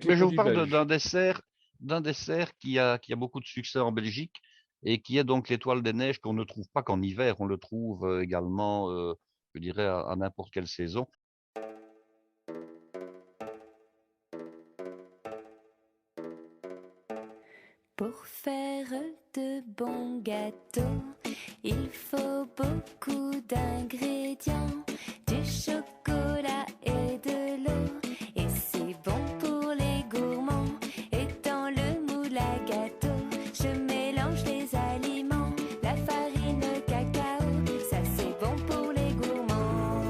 avec les Mais je vous produits parle belges. d'un dessert qui a beaucoup de succès en Belgique et qui est donc l'étoile des neiges qu'on ne trouve pas qu'en hiver, on le trouve également, je dirais à n'importe quelle saison. Pour faire de bons gâteaux, il faut beaucoup d'ingrédients, du chocolat et de l'eau. Et c'est bon pour les gourmands. Et dans le moule à gâteau, je mélange les aliments, la farine, le cacao, ça c'est bon pour les gourmands.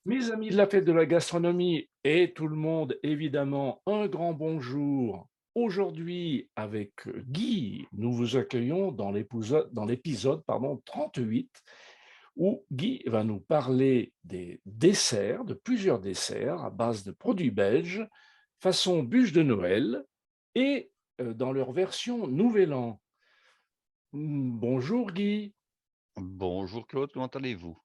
Mes amis de la fête de la gastronomie et tout le monde, évidemment, un grand bonjour. Aujourd'hui, avec Guy, nous vous accueillons dans l'épisode 38, où Guy va nous parler des desserts, de plusieurs desserts à base de produits belges, façon bûche de Noël et dans leur version Nouvel An. Bonjour Guy. Bonjour Claude, comment allez-vous?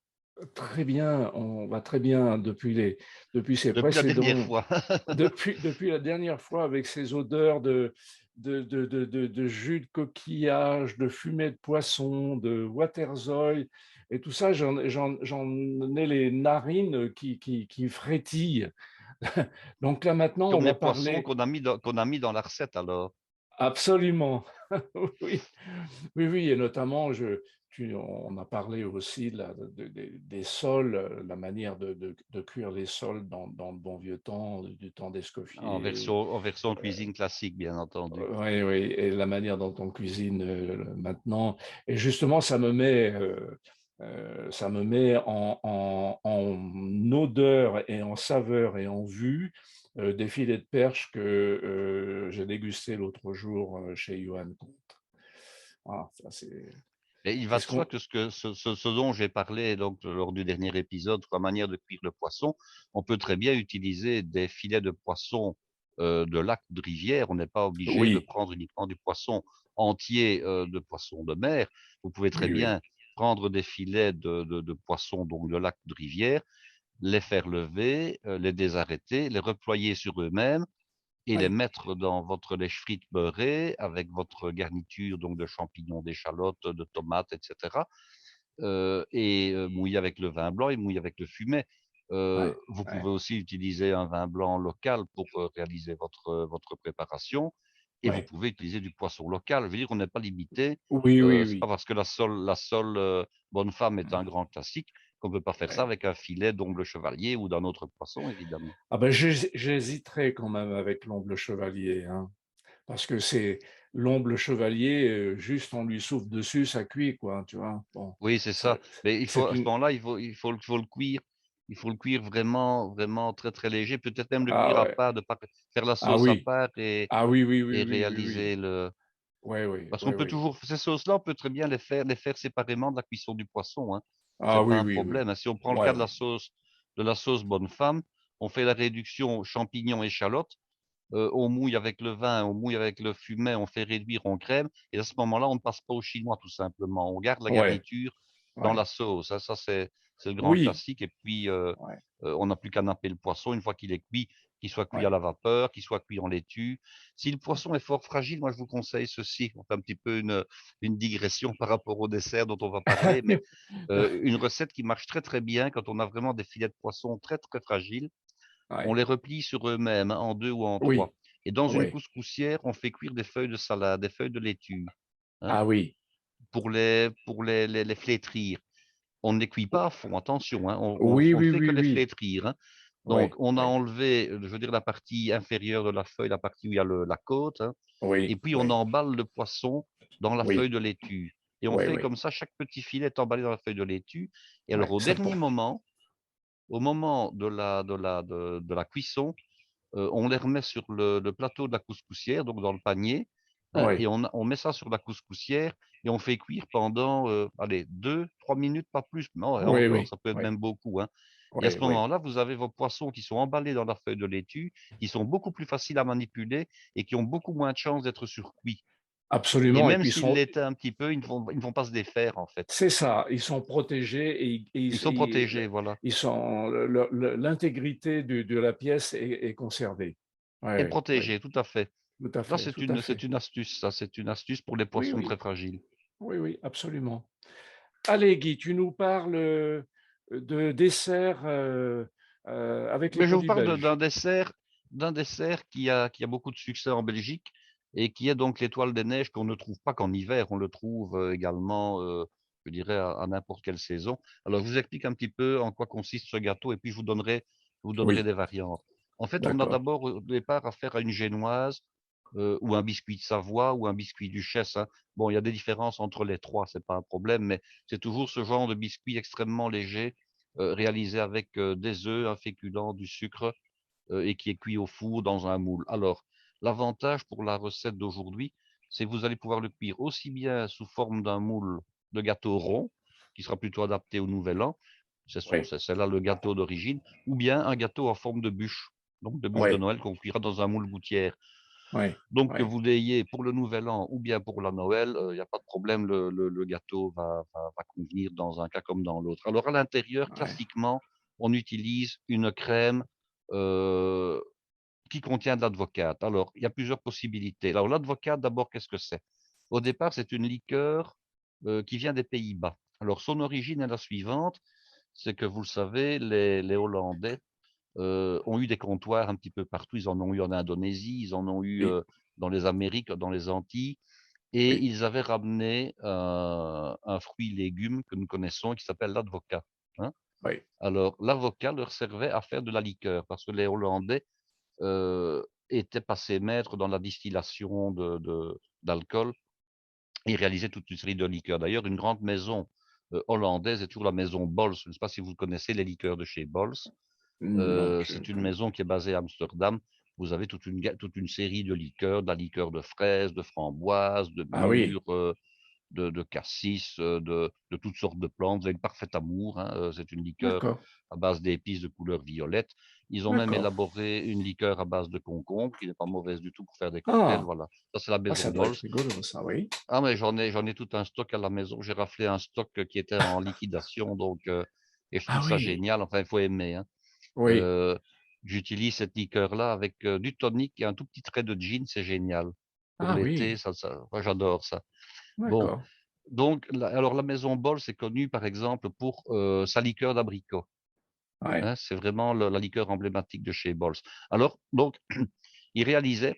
Très bien, on va très bien depuis ces Depuis la dernière précédents, fois. depuis la dernière fois avec ces odeurs de jus de coquillage, de fumée de poisson, de waterzooi et tout ça, j'en ai les narines qui frétillent. Donc là maintenant, on Comme les va poissons parler qu'on a mis dans la recette alors. absolument. Oui, oui, oui, et notamment, on a parlé aussi des sols, la manière de cuire les sols dans le bon vieux temps, du temps d'Escoffier. En version cuisine classique, bien entendu. Oui, oui, et la manière dont on cuisine maintenant. Et justement, ça me met en odeur et en saveur et en vue des filets de perche que j'ai dégustés l'autre jour chez Johan Comte. Ah, ça, Et il c'est va de ce soi qu'on. que ce dont j'ai parlé donc lors du dernier épisode, sur la manière de cuire le poisson, on peut très bien utiliser des filets de poisson de lac ou de rivière. On n'est pas obligé de Oui, prendre uniquement du poisson entier, de poisson de mer. Vous pouvez très oui, oui. bien prendre des filets de poisson donc de lac ou de rivière, les faire lever, les désarrêter, les reployer sur eux-mêmes et les Oui, mettre dans votre lèche frite beurrée avec votre garniture donc de champignons, d'échalotes, de tomates, etc. Mouiller avec le vin blanc et mouiller avec le fumet. ouais, Vous ouais, pouvez aussi utiliser un vin blanc local pour réaliser votre préparation et vous ouais. pouvez utiliser du poisson local. Je veux dire, on n'est pas limité. Oui, oui, C'est pas oui. parce que la sole bonne femme est un grand classique qu'on ne peut pas faire ça Ouais. avec un filet d'omble chevalier ou d'un autre poisson, évidemment. Ah ben, j'hésiterais quand même avec l'omble chevalier, hein, parce que c'est l'omble chevalier, juste on lui souffle dessus, ça cuit, quoi, tu vois. Bon, Oui, c'est ça, ça. Mais il faut c'est à ce une. moment-là, il faut le cuire. Il faut le cuire vraiment, vraiment très, très léger. Peut-être même le Ah cuire à ouais. part, de pas faire la Ah sauce à oui. part Ah oui, oui, oui, et oui, oui, oui. réaliser le Ouais, oui, parce qu'on ouais, peut oui. toujours ces sauces-là, on peut très bien les faire séparément de la cuisson du poisson, hein. Ah C'est pas oui, un oui, oui. problème, hein. Si on prend le Ouais, cas ouais. de la sauce bonne femme, on fait la réduction champignons, échalotes, on mouille avec le vin, on mouille avec le fumet, on fait réduire, on crème et à ce moment-là, on ne passe pas au chinois tout simplement. On garde la Ouais, garniture dans ouais. la sauce, hein. Ça, c'est le grand Oui. classique et puis, Ouais, on n'a plus qu'à napper le poisson une fois qu'il est cuit, qu'il soit cuit à ouais. la vapeur, qu'il soit cuit en laitue. Si le poisson est fort fragile, moi je vous conseille ceci. On fait un petit peu une digression par rapport au dessert dont on va parler, mais une recette qui marche très, très bien quand on a vraiment des filets de poisson très, très fragiles, on Ouais. les replie sur eux-mêmes, hein, en 2 ou en 3. Oui. Et dans une Ouais. couscoussière, on fait cuire des feuilles de salade, des feuilles de laitue, hein, Ah oui. pour les flétrir. On ne les cuit pas à fond, attention, hein, Oui, on ne oui, fait que oui, les oui. flétrir, hein. Donc Ouais, on a ouais. enlevé, je veux dire la partie inférieure de la feuille, la partie où il y a la côte, hein, et Oui, puis on oui, emballe le poisson dans la feuille oui, de laitue et on oui, fait oui. comme ça, chaque petit filet est emballé dans la feuille de laitue et alors Ouais. au dernier moment, au moment de la cuisson, on les remet sur le plateau de la couscoussière, donc dans le panier, hein, et Ouais. on met ça sur la couscoussière et on fait cuire pendant, allez 2-3 minutes, pas plus. Non, et Oui, encore, oui, ça peut être oui, même beaucoup, hein, et à oui, ce oui. moment-là, vous avez vos poissons qui sont emballés dans la feuille de laitue, qui sont beaucoup plus faciles à manipuler et qui ont beaucoup moins de chances d'être surcuits. Et absolument. Et même puis s'ils l'étaient un petit peu, ils ne vont pas se défaire, en fait. c'est ça, ils sont protégés Ils sont protégés, voilà. ils sont, l'intégrité de la pièce est conservée. Et Ouais, ouais, protégés, tout à fait. tout à Ça, fait, tout à c'est fait. une astuce, ça. C'est une astuce pour les Oui, poissons très oui, fragiles. oui, oui, absolument. Allez, Guy, tu nous parles de desserts avec les Mais je vous produits parle belges. d'un dessert qui a beaucoup de succès en Belgique et qui est donc l'étoile des neiges qu'on ne trouve pas qu'en hiver, on le trouve également, je dirais, à n'importe quelle saison. Alors, je vous explique un petit peu en quoi consiste ce gâteau et puis je vous donnerai Oui, des variantes. En fait, on a d'accord. d'abord au départ affaire à une génoise ou un biscuit de Savoie ou un biscuit duchesse, hein. Bon, il y a des différences entre les trois, c'est pas un problème, mais c'est toujours ce genre de biscuit extrêmement léger réalisé avec des œufs, un féculent, du sucre et qui est cuit au four dans un moule. Alors, l'avantage pour la recette d'aujourd'hui, c'est que vous allez pouvoir le cuire aussi bien sous forme d'un moule de gâteau rond, qui sera plutôt adapté au Nouvel An, Oui, c'est là le gâteau d'origine, ou bien un gâteau en forme de bûche, donc de bûche de oui, Noël qu'on cuira dans un moule gouttière. oui, Donc, que oui, vous l'ayez pour le Nouvel An ou bien pour la Noël, il y a pas de problème, le gâteau va convenir dans un cas comme dans l'autre. Alors à l'intérieur, oui, classiquement, on utilise une crème, heu, qui contient de l'advocat. Alors, il y a plusieurs possibilités. Alors l'advocat, d'abord, qu'est-ce que c'est? Au départ, c'est une liqueur, qui vient des Pays-Bas. Alors son origine est la suivante, c'est que vous le savez, les Hollandais ont eu des comptoirs un petit peu partout. Ils en ont eu en Indonésie, ils en ont eu oui, dans les Amériques, dans les Antilles, et oui, ils avaient ramené un fruit légume que nous connaissons qui s'appelle l'avocat, hein. oui, Alors, l'avocat leur servait à faire de la liqueur parce que les Hollandais étaient passés maîtres dans la distillation d'alcool. Ils réalisaient toute une série de liqueurs. D'ailleurs, une grande maison hollandaise est toujours la maison Bols. Je ne sais pas si vous connaissez les liqueurs de chez Bols. non, je ne C'est une connais. maison qui est basée à Amsterdam. Vous avez toute une série de liqueurs, de la liqueur de fraises, de framboises, de Ah oui, mûres, de cassis, de toutes sortes de plantes. Vous avez le parfait amour, hein, c'est une liqueur d'accord, à base d'épices de couleur violette. Ils ont même d'accord. élaboré une liqueur à base de concombre qui n'est pas mauvaise du tout pour faire des cocktails, Ah, voilà. Ça, c'est la ah, maison ça doit Bols. être rigolo, ça, oui. Ah, mais j'en ai tout un stock à la maison. J'ai raflé un stock qui était en liquidation, donc et je trouve Ah ça oui, génial. Enfin, il faut aimer, hein. oui. Heu, J'utilise cette liqueur-là avec, du tonic et un tout petit trait de gin, c'est génial. Pour Ah l'été, oui, ça moi j'adore ça. Bon, d'accord. donc la maison Bols c'est connu par exemple pour, sa liqueur d'abricot, Ouais, hein. C'est vraiment le la liqueur emblématique de chez Bols. Alors donc, ils réalisaient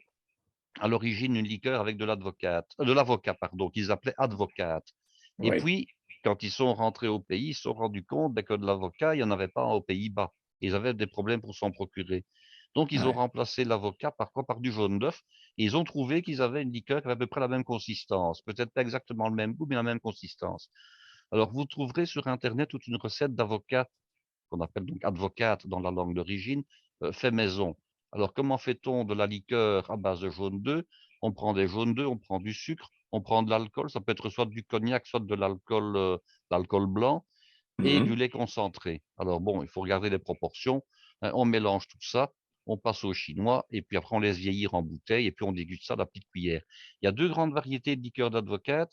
à l'origine une liqueur avec de l'avocat pardon, qu'ils appelaient Advocat. Et oui, puis, quand ils sont rentrés au pays, ils se sont rendus compte, que de l'avocat, il y en avait pas aux Pays-Bas. Ils avaient des problèmes pour s'en procurer. Donc ils ont ouais, remplacé l'avocat par quoi? Par du jaune d'œuf et ils ont trouvé qu'ils avaient une liqueur qui avait à peu près la même consistance. Peut-être pas exactement le même goût, mais la même consistance. Alors vous trouverez sur internet toute une recette d'avocat qu'on appelle donc advocate dans la langue d'origine, fait maison. Alors, comment fait-on de la liqueur à base de jaune d'œuf? On prend des jaunes d'œufs, on prend du sucre, on prend de l'alcool, ça peut être soit du cognac, soit de l'alcool blanc et du mhm, lait concentré. Alors bon, il faut regarder les proportions, hein, on mélange tout ça, on passe au chinois et puis après on laisse vieillir en bouteille et puis on déguste ça à la petite cuillère. Il y a 2 grandes variétés de liqueurs d'advocate.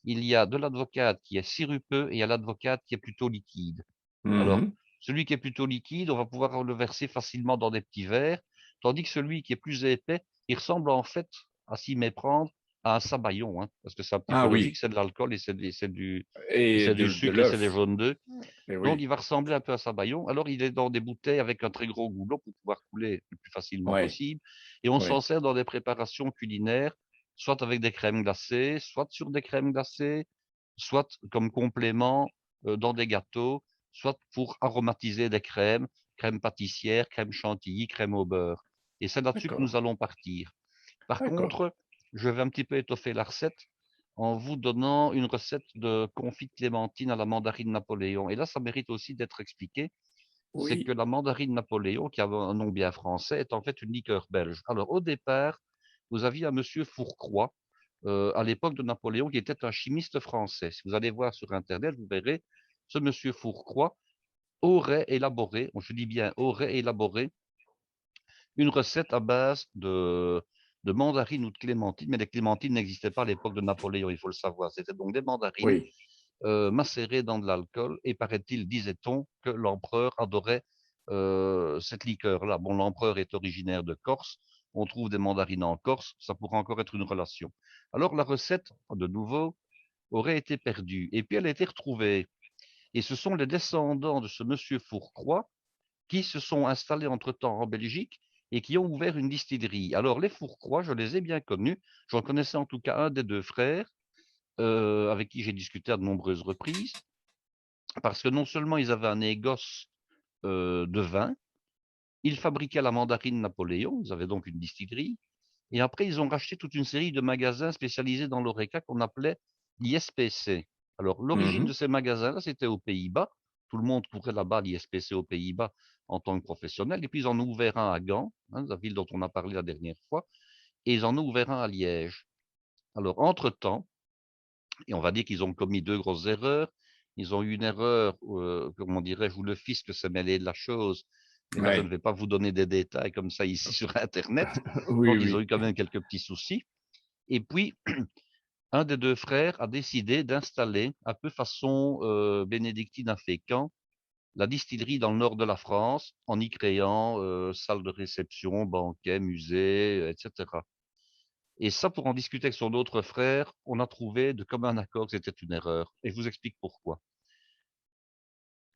Il y a de l'advocate qui est sirupeux et il y a l'advocate qui est plutôt liquide. Alors, mhm. celui qui est plutôt liquide, on va pouvoir le verser facilement dans des petits verres, tandis que celui qui est plus épais, il ressemble en fait, à s'y méprendre, à un sabayon, hein, parce que c'est un petit Ah peu logique, oui, c'est de l'alcool et et c'est du de sucre et c'est des l'œuf, jaunes d'œufs. et Donc, oui, il va ressembler un peu à un sabayon. Alors, il est dans des bouteilles avec un très gros goulot pour pouvoir couler le plus facilement ouais, possible. Et on s'en oui, sert dans des préparations culinaires, soit avec des crèmes glacées, soit sur des crèmes glacées, soit comme complément dans des gâteaux, soit pour aromatiser des crèmes, crème pâtissière, crème chantilly, crème au beurre. Et c'est là-dessus que d'accord, nous allons partir. Par d'accord. contre, je vais un petit peu étoffer la recette en vous donnant une recette de confit de clémentine à la mandarine Napoléon. Et là, ça mérite aussi d'être expliqué. C'est que Oui, la mandarine Napoléon, qui a un nom bien français, est en fait une liqueur belge. Alors, au départ, vous aviez un monsieur Fourcroy, à l'époque de Napoléon, qui était un chimiste français. Si vous allez voir sur Internet, vous verrez, ce monsieur Fourcroy aurait élaboré, je dis bien aurait élaboré, une recette à base de mandarines ou de clémentines, mais les clémentines n'existaient pas à l'époque de Napoléon, il faut le savoir. C'était donc des mandarines Oui. macérées dans de l'alcool, et paraît-il, disait-on, que l'empereur adorait cette liqueur-là. Bon, l'empereur est originaire de Corse, on trouve des mandarines en Corse, ça pourrait encore être une relation. Alors la recette, de nouveau, aurait été perdue, et puis elle a été retrouvée. Et ce sont les descendants de ce monsieur Fourcroy qui se sont installés entre-temps en Belgique et qui ont ouvert une distillerie. Alors, les Fourcroy, je les ai bien connus. J'en connaissais en tout cas un des deux frères, avec qui j'ai discuté à de nombreuses reprises, parce que non seulement ils avaient un négoce de vin, ils fabriquaient la mandarine Napoléon, ils avaient donc une distillerie, et après, ils ont racheté toute une série de magasins spécialisés dans l'ORECA qu'on appelait l'ISPC. Alors, l'origine de Mhm. ces magasins-là, c'était aux Pays-Bas. Tout le monde courait là-bas, l'ISPC aux Pays-Bas, en tant que professionnel. Et puis, ils en ont ouvert un à Gand, hein, la ville dont on a parlé la dernière fois, et ils en ont ouvert un à Liège. Alors, entre-temps, et on va dire qu'ils ont commis deux grosses erreurs. Ils ont eu une erreur, comment dirais-je, où le fisc s'est mêlé de la chose. Mais là, je ne Ouais. vais pas vous donner des détails comme ça ici sur Internet. Oui, Donc, ils ont oui. eu quand même quelques petits soucis. Et puis, un des deux frères a décidé d'installer, un peu façon bénédictine à Fécamp, la distillerie dans le nord de la France, en y créant salle de réception, banquet, musée, etc. Et ça, pour en discuter avec son autre frère, on a trouvé de commun accord que c'était une erreur. Et je vous explique pourquoi.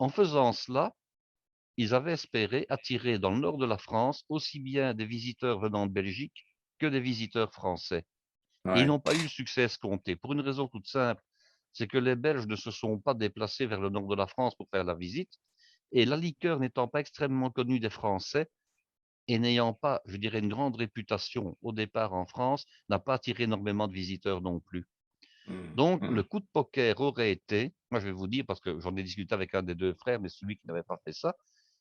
En faisant cela, ils avaient espéré attirer dans le nord de la France aussi bien des visiteurs venant de Belgique que des visiteurs français. Et ils Ouais. n'ont pas eu le succès escompté, pour une raison toute simple, c'est que les Belges ne se sont pas déplacés vers le nord de la France pour faire la visite, et la liqueur n'étant pas extrêmement connue des Français, et n'ayant pas, je dirais, une grande réputation au départ en France, n'a pas attiré énormément de visiteurs non plus. Donc, le Mhm. coup de poker aurait été, moi je vais vous dire, parce que j'en ai discuté avec un des deux frères, mais celui qui n'avait pas fait ça,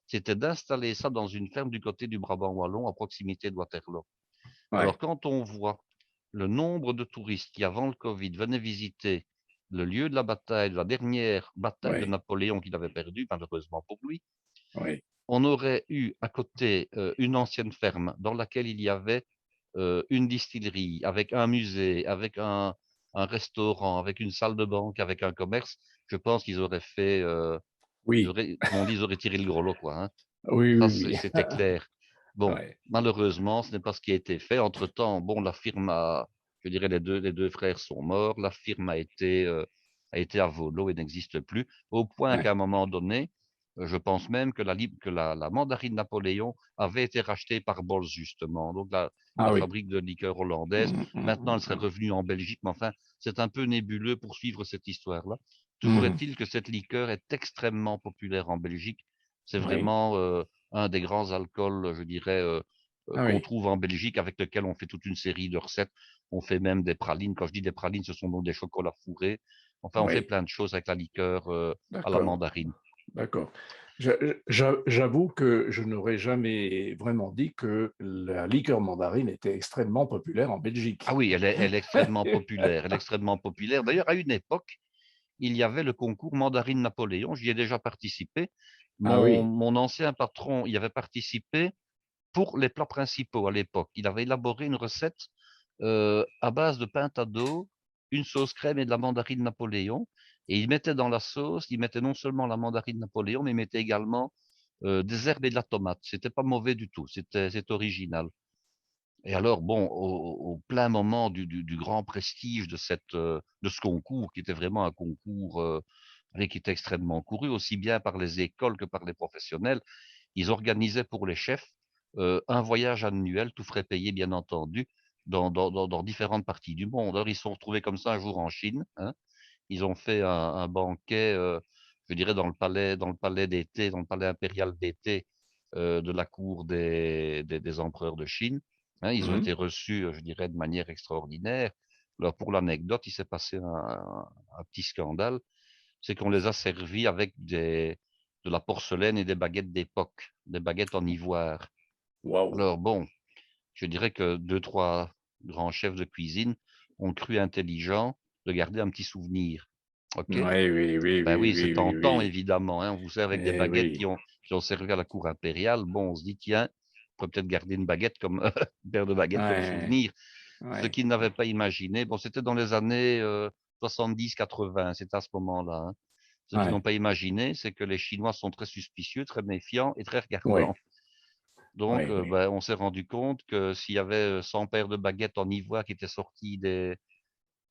c'était d'installer ça dans une ferme du côté du Brabant wallon, à proximité de Waterloo. Alors, Ouais. quand on voit le nombre de touristes qui, avant le Covid, venaient visiter le lieu de la bataille, de la dernière bataille de Ouais. Napoléon qu'il avait perdue, malheureusement pour lui, Ouais. on aurait eu à côté une ancienne ferme dans laquelle il y avait une distillerie, avec un musée, avec un restaurant, avec une salle de banque, avec un commerce. Je pense qu'ils auraient fait, Oui. comme on dit, ils auraient tiré le gros lot, quoi, hein. Oui, Ça, oui, oui. c'était clair. Bon, Ouais. malheureusement, ce n'est pas ce qui a été fait. Entre-temps, bon, la firme a, je dirais, les deux frères sont morts. La firme a été à volo et n'existe plus. Au point Ouais. qu'à un moment donné, je pense même que la mandarine Napoléon avait été rachetée par Bols, justement. Donc, Ah la oui. fabrique de liqueurs hollandaise. Mhm, Maintenant, mhm, elle serait revenue en Belgique, mais enfin, c'est un peu nébuleux pour suivre cette histoire-là. Toujours mhm. est-il que cette liqueur est extrêmement populaire en Belgique. C'est Oui. vraiment un des grands alcools, je dirais, Ah qu'on oui. trouve en Belgique, avec lequel on fait toute une série de recettes. On fait même des pralines. Quand je dis des pralines, ce sont donc des chocolats fourrés. Enfin, on fait Oui. plein de choses avec la liqueur à la D'accord. mandarine. D'accord. J'avoue que je n'aurais jamais vraiment dit que la liqueur mandarine était extrêmement populaire en Ah Belgique. oui, elle est extrêmement populaire. Elle est extrêmement populaire. D'ailleurs, à une époque, il y avait le concours Mandarine Napoléon. J'y ai déjà participé. Ah oui. Mon ancien patron y avait participé pour les plats principaux à l'époque. Il avait élaboré une recette à base de pinte d'eau, une sauce crème et de la mandarine Napoléon. Et il mettait dans la sauce, il mettait non seulement la mandarine Napoléon, mais il mettait également des herbes et de la tomate. C'était pas mauvais du tout, c'est original. Et alors, bon, au plein moment du grand prestige de ce concours, qui était vraiment un concours qui était extrêmement couru, aussi bien par les écoles que par les professionnels, ils organisaient pour les chefs un voyage annuel, tout frais payé bien entendu, dans différentes parties du monde. Alors, ils se sont retrouvés comme ça un jour en Chine, hein. Ils ont fait un banquet, je dirais, dans le palais d'été, dans le palais impérial d'été de la cour des empereurs de Chine, hein. Ils ont Mhm. été reçus, je dirais, de manière extraordinaire. Alors, pour l'anecdote, il s'est passé un petit scandale, c'est qu'on les a servis avec de la porcelaine et des baguettes d'époque, des baguettes en ivoire. Waouh. Alors bon, je dirais que deux, trois grands chefs de cuisine ont cru intelligent de garder un petit souvenir. OK? Oui, oui, oui, Ben oui, oui, c'est oui, oui, tentant, oui. évidemment, hein. On vous sert avec des Eh baguettes oui. qui ont servi à la cour impériale. Bon, on se dit, tiens, pourrait peut-être garder une baguette comme une paire de baguettes comme Ouais, souvenir. Ce ouais, qu'ils n'avaient pas imaginé, bon, c'était dans les années 70-80, c'était à ce moment-là, hein. Ce qu'ils n'ont ouais, pas imaginé, c'est que les Chinois sont très suspicieux, très méfiants et très regardants. ouais, Donc, ouais, ouais. ben, on s'est rendu compte que s'il y avait 100 paires de baguettes en ivoire qui étaient sorties des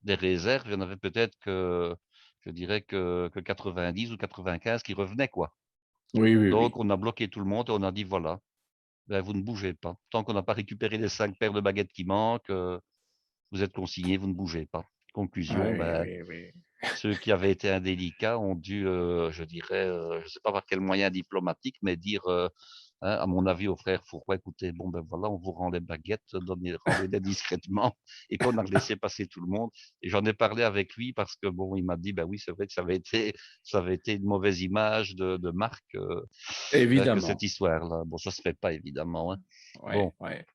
réserves, il y en avait peut-être que, je dirais que 90 ou 95 qui revenaient, quoi. Oui, oui, Donc, oui. on a bloqué tout le monde et on a dit, voilà, ben, vous ne bougez pas. Tant qu'on n'a pas récupéré les 5 paires de baguettes qui manquent, vous êtes consignés, vous ne bougez pas. Conclusion, Oui, ben, oui, oui. ceux qui avaient été indélicats ont dû, je dirais, je ne sais pas par quel moyen diplomatique, mais dire, hein, à mon avis, au frère Fourroy, écoutez, bon ben voilà, on vous rend les baguettes, rendez-les discrètement, et qu'on a laissé passer tout le monde. Et j'en ai parlé avec lui parce que bon, il m'a dit, ben oui, c'est vrai que ça avait été une mauvaise image de marque que cette Évidemment. histoire-là. Bon, ça se fait pas évidemment, hein. Ouais, Bon, ouais,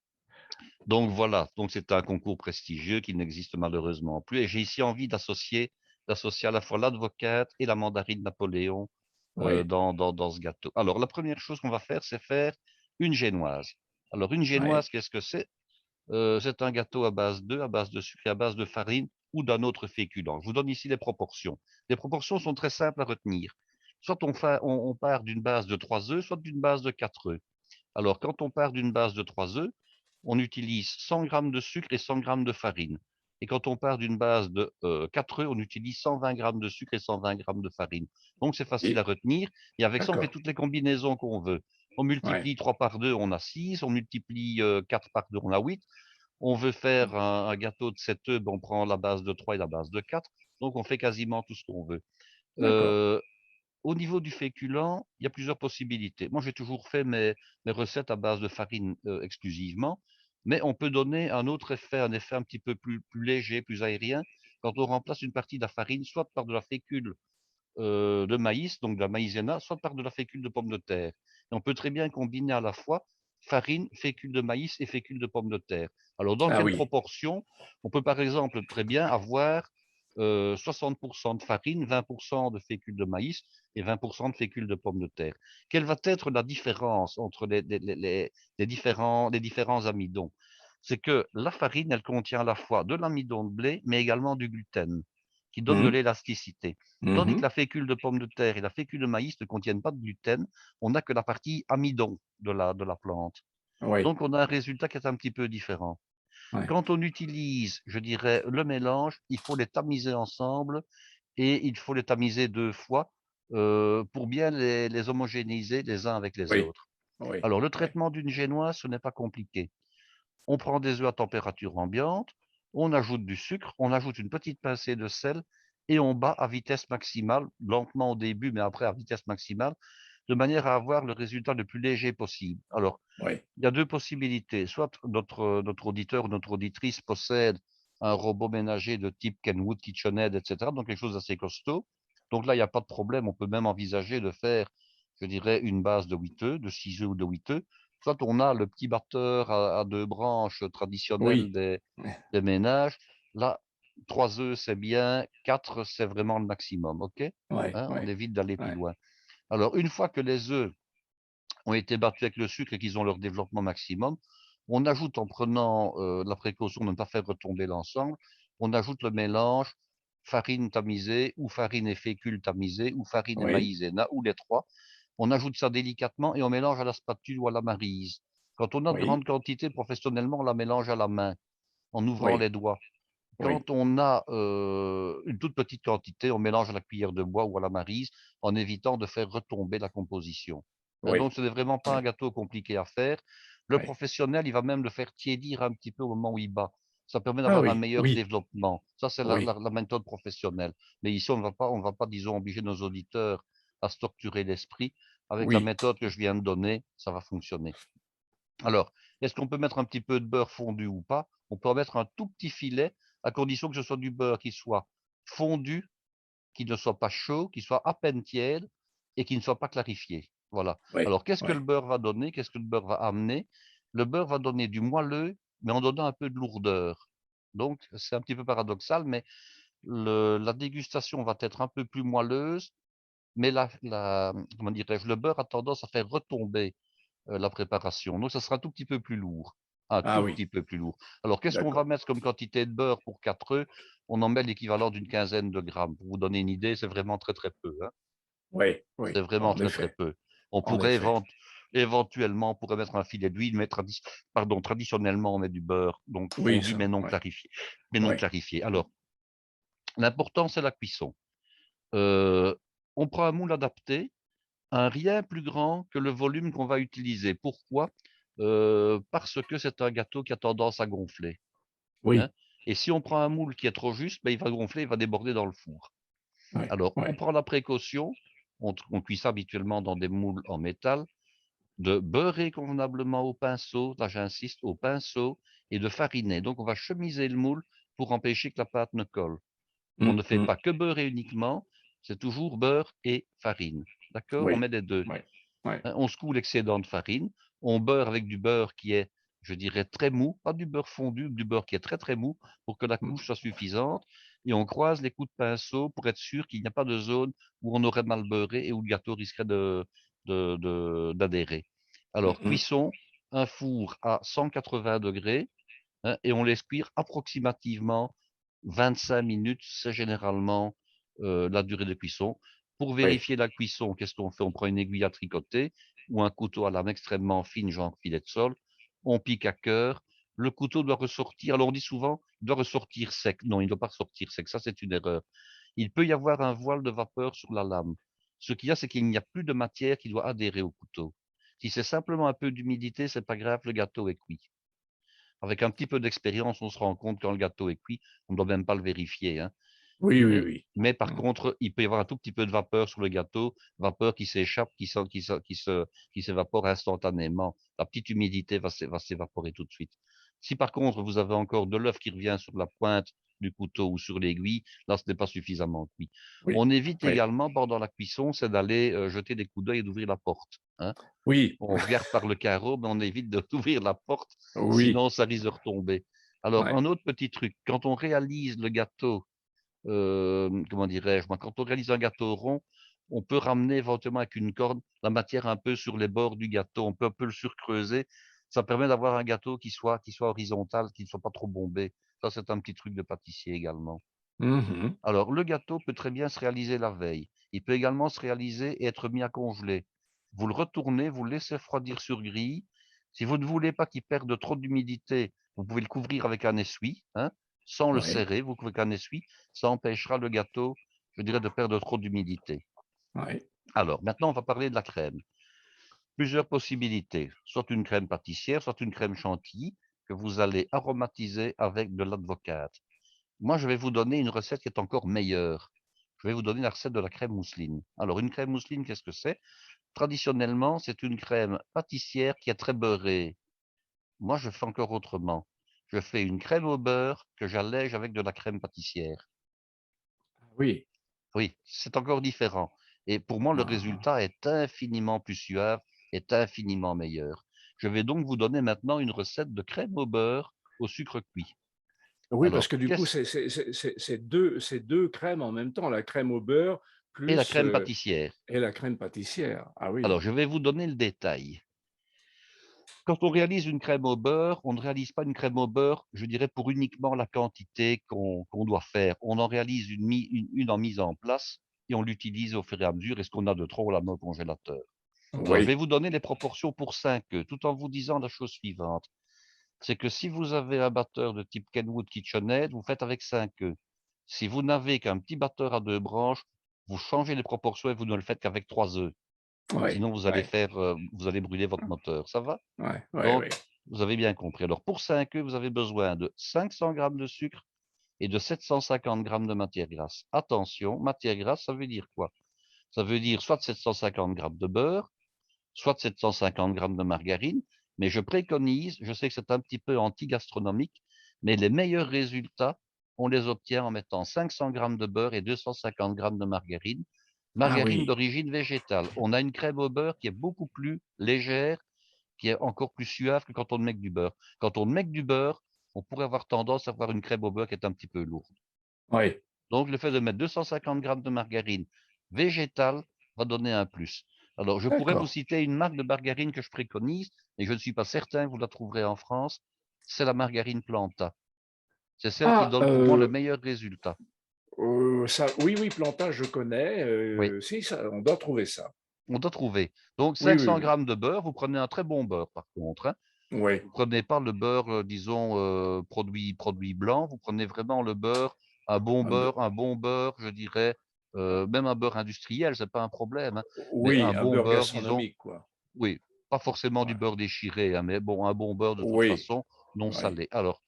donc voilà, donc c'est un concours prestigieux qui n'existe malheureusement plus. Et j'ai ici envie d'associer à la fois l'advocate et la mandarine Napoléon ouais, dans ce gâteau. Alors la première chose qu'on va faire, c'est faire une génoise. Alors une ouais. génoise, qu'est-ce que c'est? C'est un gâteau à base de sucre et à base de farine ou d'un autre féculent. Je vous donne ici les proportions. Les proportions sont très simples à retenir. Soit on part d'une base de 3 œufs, soit d'une base de 4 œufs. Alors, quand on part d'une base de 3 œufs, on utilise 100 grammes de sucre et 100 grammes de farine. Et quand on part d'une base de 4 œufs, on utilise 120 grammes de sucre et 120 grammes de farine. Donc, c'est facile à Et, retenir. Et avec ça, on fait d'accord. toutes les combinaisons qu'on veut. On Ouais. multiplie 3 par 2, on a 6. On multiplie 4 par 2, on a 8. On veut faire un gâteau de 7 œufs, ben, on prend la base de 3 et la base de 4. Donc, on fait quasiment tout ce qu'on veut. D'accord. Euh, Au niveau du féculent, il y a plusieurs possibilités. Moi, j'ai toujours fait mes recettes à base de farine exclusivement, mais on peut donner un autre effet, un effet un petit peu plus léger, plus aérien, quand on remplace une partie de la farine, soit par de la fécule de maïs, donc de la maïzena, soit par de la fécule de pomme de terre. Et on peut très bien combiner à la fois farine, fécule de maïs et fécule de pomme de terre. Alors, dans Ah quelle oui. proportion? On peut par exemple très bien avoir 60% de farine, 20% de fécule de maïs et 20% de fécule de pomme de terre. Quelle va être la différence entre les différents amidons? C'est que la farine, elle contient à la fois de l'amidon de blé, mais également du gluten, qui donne de Mhm, l'élasticité. Tandis que mhm. la fécule de pomme de terre et la fécule de maïs ne contiennent pas de gluten, on n'a que la partie amidon de la plante. Oui, Donc on a un résultat qui est un petit peu différent. ouais. Quand on utilise, je dirais, le mélange, il faut les tamiser ensemble et il faut les tamiser 2 fois pour bien les homogénéiser les uns avec les Oui, autres. oui, Alors le oui. traitement d'une génoise, ce n'est pas compliqué. On prend des œufs à température ambiante, on ajoute du sucre, on ajoute une petite pincée de sel et on bat à vitesse maximale, lentement au début, mais après à vitesse maximale, de manière à avoir le résultat le plus léger possible. Alors, Oui, il y a deux possibilités. Soit notre auditeur ou notre auditrice possède un robot ménager de type Kenwood, KitchenAid, etc. Donc, quelque chose d'assez costaud. Donc là, il n'y a pas de problème. On peut même envisager de faire, je dirais, une base de 8 œufs, de 6 œufs ou de 8 œufs. Soit on a le petit batteur à 2 branches traditionnel oui. des ménages. Là, 3 œufs, c'est bien. 4, c'est vraiment le maximum. OK? Ouais, Hein, on ouais, évite d'aller plus ouais. loin. Alors, une fois que les œufs ont été battus avec le sucre et qu'ils ont leur développement maximum, on ajoute, en prenant la précaution de ne pas faire retomber l'ensemble, on ajoute le mélange farine tamisée ou farine et fécule tamisée ou farine et Oui, maïzena ou les trois. On ajoute ça délicatement et on mélange à la spatule ou à la maryse. Quand on a de oui, grandes quantités, professionnellement, on la mélange à la main en ouvrant oui, les doigts. oui. Quand on a une toute petite quantité, on mélange à la cuillère de bois ou à la maryse en évitant de faire retomber la composition. Hein, Oui, donc, ce n'est vraiment pas un oui, gâteau compliqué à faire. Le oui. professionnel, il va même le faire tiédir un petit peu au moment où il bat. Ça permet Ah d'avoir un oui, meilleur oui, développement. Ça, c'est oui, la méthode professionnelle. Mais ici, on va pas, disons, obliger nos auditeurs à se torturer l'esprit. Avec la oui. méthode que je viens de donner, ça va fonctionner. Alors, est-ce qu'on peut mettre un petit peu de beurre fondu ou pas? On peut en mettre un tout petit filet, à condition que ce soit du beurre qui soit fondu, qui ne soit pas chaud, qui soit à peine tiède et qui ne soit pas clarifié. Voilà. Oui, Alors, qu'est-ce que le oui. beurre va donner? Qu'est-ce que le beurre va amener? Le beurre va donner du moelleux, mais en donnant un peu de lourdeur. Donc, c'est un petit peu paradoxal, mais la dégustation va être un peu plus moelleuse, mais comment dirais-je, le beurre a tendance à faire retomber la préparation. Donc ça sera un tout petit peu plus lourd, un Ah tout oui, petit peu plus lourd. Alors qu'est-ce qu'on va d'accord. mettre comme quantité de beurre pour 4 œufs? On en met l'équivalent d'une quinzaine de grammes. Pour vous donner une idée, c'est vraiment très, très peu, hein. Oui, C'est oui, vraiment en très, très effet, peu. On en pourrait effet. éventuellement, on pourrait mettre un filet d'huile, mais traditionnellement, on met du beurre, donc Oui, fondu, ça, mais non oui, clarifié, mais non oui. clarifié. Alors, l'important, c'est la cuisson. Heu, on prend un moule adapté, un rien plus grand que le volume qu'on va utiliser. Pourquoi? Parce que c'est un gâteau qui a tendance à gonfler, hein, Oui, et si on prend un moule qui est trop juste, ben, il va gonfler, il va déborder dans le four. oui, Alors, oui. on prend la précaution, on cuit ça habituellement dans des moules en métal, de beurrer convenablement au pinceau, là j'insiste, au pinceau, et de fariner. Donc on va chemiser le moule pour empêcher que la pâte ne colle. On ne fait Mmh. pas que beurrer uniquement, c'est toujours beurre et farine. D'accord? On Oui, met les 2. oui, oui. Hein, on secoue l'excédent de farine, on beurre avec du beurre qui est, je dirais, très mou, pas du beurre fondu, du beurre qui est très très mou pour que la Mmh. couche soit suffisante, et on croise les coups de pinceau pour être sûr qu'il n'y a pas de zone où on aurait mal beurré et où le gâteau risquerait d'adhérer. Mmh Alors, mh. cuisson, un four à 180 degrés, hein, et on laisse cuire approximativement 25 minutes, c'est généralement la durée de cuisson. Pour Oui. vérifier la cuisson, qu'est-ce qu'on fait? On prend une aiguille à tricoter ou un couteau à lame extrêmement fine, genre filet de sol. On pique à cœur. Le couteau doit ressortir. Alors on dit souvent, il doit ressortir sec. Non, il ne doit pas ressortir sec. Ça, c'est une erreur. Il peut y avoir un voile de vapeur sur la lame. Ce qu'il y a, c'est qu'il n'y a plus de matière qui doit adhérer au couteau. Si c'est simplement un peu d'humidité, c'est pas grave, le gâteau est cuit. Avec un petit peu d'expérience, on se rend compte quand le gâteau est cuit, on ne doit même pas le vérifier, hein. Oui, oui, Mais, oui. mais par Mmh. contre, il peut y avoir un tout petit peu de vapeur sur le gâteau, vapeur qui s'échappe, qui s'évapore instantanément. La petite humidité va s'évaporer tout de suite. Si par contre vous avez encore de l'œuf qui revient sur la pointe du couteau ou sur l'aiguille, là ce n'est pas suffisamment cuit. Oui, On évite oui, également pendant la cuisson, c'est d'aller jeter des coups d'œil et d'ouvrir la porte, hein. oui, On regarde par le carreau, mais on évite de d'ouvrir la porte, oui, sinon ça risque de retomber. Alors, ouais. un autre petit truc, quand on réalise le gâteau, comment dirais-je, moi, quand on réalise un gâteau rond, on peut ramener éventuellement avec une corde la matière un peu sur les bords du gâteau. On peut un peu le surcreuser. Ça permet d'avoir un gâteau qui soit horizontal, qui ne soit pas trop bombé. Ça, c'est un petit truc de pâtissier également. Mmh mh. Alors, le gâteau peut très bien se réaliser la veille. Il peut également se réaliser et être mis à congeler. Vous le retournez, vous le laissez refroidir sur grille. Si vous ne voulez pas qu'il perde trop d'humidité, vous pouvez le couvrir avec un essuie, hein, sans le Ouais, serrer, vous couvrez avec un essuie. Ça empêchera le gâteau, je dirais, de perdre trop d'humidité. ouais. Alors, maintenant, on va parler de la crème. Plusieurs possibilités. Soit une crème pâtissière, soit une crème chantilly que vous allez aromatiser avec de l'advocate. Moi, je vais vous donner une recette qui est encore meilleure. Je vais vous donner la recette de la crème mousseline. Alors, une crème mousseline, qu'est-ce que c'est? Traditionnellement, c'est une crème pâtissière qui est très beurrée. Moi, je fais encore autrement. Je fais une crème au beurre que j'allège avec de la crème pâtissière. Oui. Oui, c'est encore différent. Et pour moi, le Ah. résultat est infiniment plus suave, est infiniment meilleur. Je vais donc vous donner maintenant une recette de crème au beurre au sucre cuit. Oui, parce Alors, que du coup, qu'est-ce c'est 2 crèmes en même temps, la crème au beurre et la plus, crème pâtissière? et la crème pâtissière. Ah Alors, oui. je vais vous donner le détail. Quand on réalise une crème au beurre, on ne réalise pas une crème au beurre, je dirais, pour uniquement la quantité qu'on doit faire. On en réalise une en mise en place et on l'utilise au fur et à mesure. Et ce qu'on a de trop, on la met au congélateur. Alors, je vais Oui, vous donner les proportions pour 5 œufs, tout en vous disant la chose suivante. C'est que si vous avez un batteur de type Kenwood KitchenAid, vous faites avec 5 œufs. Si vous n'avez qu'un petit batteur à 2 branches, vous changez les proportions et vous ne le faites qu'avec 3 œufs. oui, Sinon, oui. vous allez brûler votre moteur. Ça va? Ouais, ouais, Donc, oui. vous avez bien compris. Alors, pour 5 œufs, vous avez besoin de 500 grammes de sucre et de 750 grammes de matière grasse. Attention, matière grasse, ça veut dire quoi? Ça veut dire soit 750 grammes de beurre, soit 750 grammes de margarine, mais je préconise, je sais que c'est un petit peu anti-gastronomique, mais les meilleurs résultats, on les obtient en mettant 500 grammes de beurre et 250 grammes de margarine. Ah Margarine oui, d'origine végétale. On a une crème au beurre qui est beaucoup plus légère, qui est encore plus suave que quand on met du beurre. Quand on met du beurre, on pourrait avoir tendance à avoir une crème au beurre qui est un petit peu lourde. oui. Donc, le fait de mettre 250 grammes de margarine végétale va donner un plus. Alors, je pourrais vous D'accord. citer une marque de margarine que je préconise, et je ne suis pas certain que vous la trouverez en France, c'est la margarine Planta. C'est celle qui Ah, donne pour moi le meilleur résultat. ça, oui, oui, Plantain, je connais. Oui, Si, ça, on doit trouver ça. on doit trouver. Donc, Oui, oui, 500 oui. grammes de beurre, vous prenez un très bon beurre par contre, hein. Oui, Vous prenez pas le beurre, disons, produit blanc, vous prenez vraiment le beurre, un be- un bon beurre, je dirais, même un beurre industriel, c'est pas un problème, hein, mais oui, un un bon beurre beurre, disons, gastronomique, quoi. oui, pas forcément du Ouais. beurre déchiré, hein, mais bon, un bon beurre de toute Oui, façon, non oui, salé. Alors,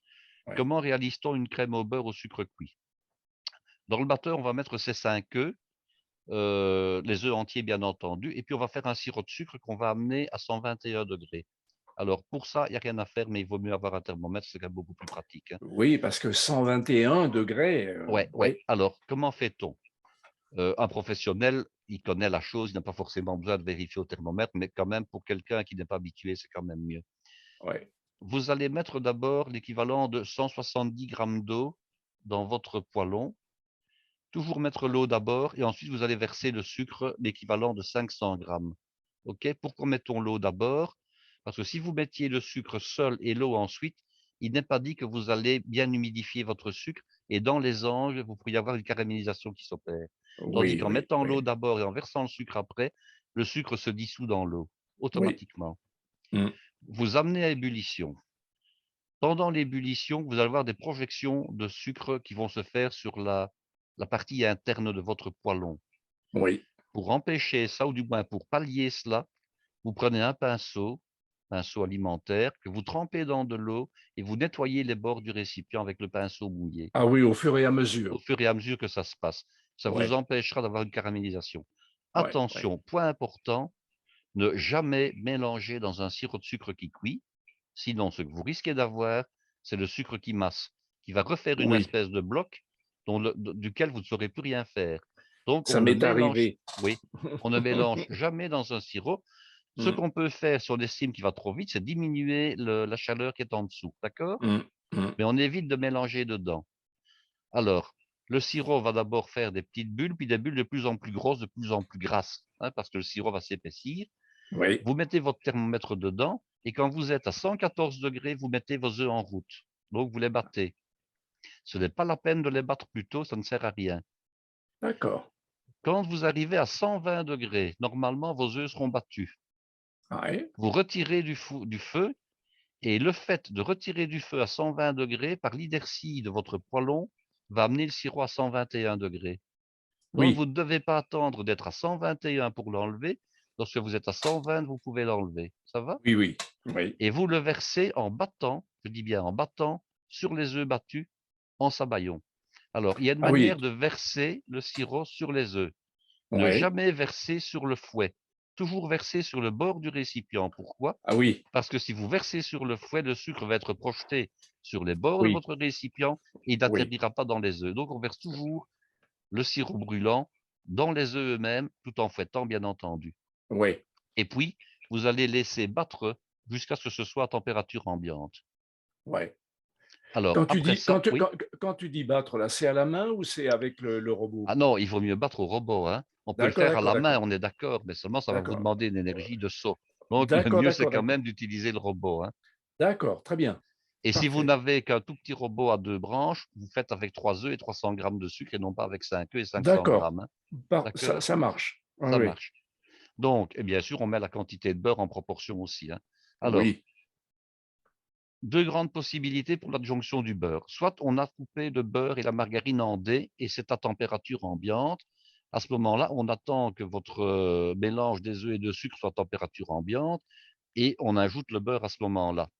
oui, comment réalise-t-on une crème au beurre au sucre cuit? Dans le batteur, on va mettre ces 5 œufs, les œufs entiers bien entendu, et puis on va faire un sirop de sucre qu'on va amener à 121°. Alors pour ça, il y a rien à faire, mais il vaut mieux avoir un thermomètre, c'est quand même beaucoup plus pratique, hein. oui, parce que 121 degrés, Ouais, ouais. oui, Alors comment fait-on? Un professionnel, il connaît la chose, il n'a pas forcément besoin de vérifier au thermomètre, mais quand même pour quelqu'un qui n'est pas habitué, c'est quand même mieux. oui, Vous allez mettre d'abord l'équivalent de 170 grammes d'eau dans votre poêlon. Toujours mettre l'eau d'abord et ensuite vous allez verser le sucre, l'équivalent de 500 grammes. OK? Pourquoi mettons l'eau d'abord? Parce que si vous mettiez le sucre seul et l'eau ensuite, il n'est pas dit que vous allez bien humidifier votre sucre et dans les anges, vous pourriez avoir une caramélisation qui s'opère. Tandis oui, qu'en oui, mettant l'eau oui, d'abord et en versant le sucre après, le sucre se dissout dans l'eau oui. automatiquement. Mm. Vous amenez à ébullition. Pendant l'ébullition, vous allez avoir des projections de sucre qui vont se faire sur la partie interne de votre poêlon. Oui. Pour empêcher ça, ou du moins pour pallier cela, vous prenez un pinceau alimentaire, que vous trempez dans de l'eau et vous nettoyez les bords du récipient avec le pinceau mouillé, Ah oui, au fur et à au mesure. fur et à mesure que ça se passe. Ça vous Oui, empêchera d'avoir une caramélisation. oui, oui. Attention, point important, ne jamais mélanger dans un sirop de sucre qui cuit. Sinon, ce que vous risquez d'avoir, c'est le sucre qui masse, qui va refaire une Oui, espèce de bloc duquel vous ne saurez plus rien faire. Donc, ça on ne m'est mélange, arrivé. oui, on ne mélange jamais dans un sirop. Ce Mm, qu'on peut faire si on estime qu'il va trop vite, c'est diminuer la chaleur qui est en dessous, d'accord? mm, mm. Mais on évite de mélanger dedans. Alors, le sirop va d'abord faire des petites bulles, puis des bulles de plus en plus grosses, de plus en plus grasses, hein, parce que le sirop va s'épaissir. Oui, Vous mettez votre thermomètre dedans et quand vous êtes à 114°, vous mettez vos œufs en route. Donc vous les battez. Ce n'est pas la peine de les battre plus tôt, ça ne sert à rien. d'accord. Quand vous arrivez à 120°, normalement vos œufs seront battus. Oui, Vous retirez du feu et le fait de retirer du feu à 120°, par l'inertie de votre poêlon, va amener le sirop à 121°. Donc vous oui, ne devez pas attendre d'être à 121 pour l'enlever. Lorsque vous êtes à 120, vous pouvez l'enlever. Ça va? oui, oui, oui, Et vous le versez en battant, je dis bien en battant, sur les œufs battus en sabayon. Alors, il y a une ah oui, manière de verser le sirop sur les œufs. Ne oui, jamais verser sur le fouet. Toujours verser sur le bord du récipient. Pourquoi? ah oui, Parce que si vous versez sur le fouet, le sucre va être projeté sur les bords de oui, votre récipient et il oui, n'atterrira pas dans les œufs. Donc, on verse toujours le sirop brûlant dans les œufs eux-mêmes, tout en fouettant, bien entendu. oui, Et puis, vous allez laisser battre jusqu'à ce que ce soit à température ambiante. oui. Alors Quand tu après dis, ça, oui. quand tu dis battre, là, c'est à la main ou c'est avec le robot? Ah non, il vaut mieux battre au robot, hein. On peut le D'accord, faire à d'accord, la main, d'accord, on est d'accord, mais seulement ça va vous d'accord. demander une énergie de saut. Donc le D'accord, mieux, c'est d'accord, quand même d'accord. d'utiliser le robot, hein. D'accord, très bien, Et si vous parfait. n'avez qu'un tout petit robot à 2 branches, vous faites avec 3 œufs et 300 grammes de sucre et non pas avec 5 œufs et 500 D'accord, grammes, hein. ça, D'accord? ça marche. Oui, Ça oui, marche. Donc, et bien sûr, on met la quantité de beurre en proportion aussi, hein. Alors, oui, 2 grandes possibilités pour l'adjonction du beurre. Soit on a coupé le beurre et la margarine en dés et c'est à température ambiante. À ce moment-là, on attend que votre mélange des œufs et de sucre soit à température ambiante et on ajoute le beurre à ce moment-là.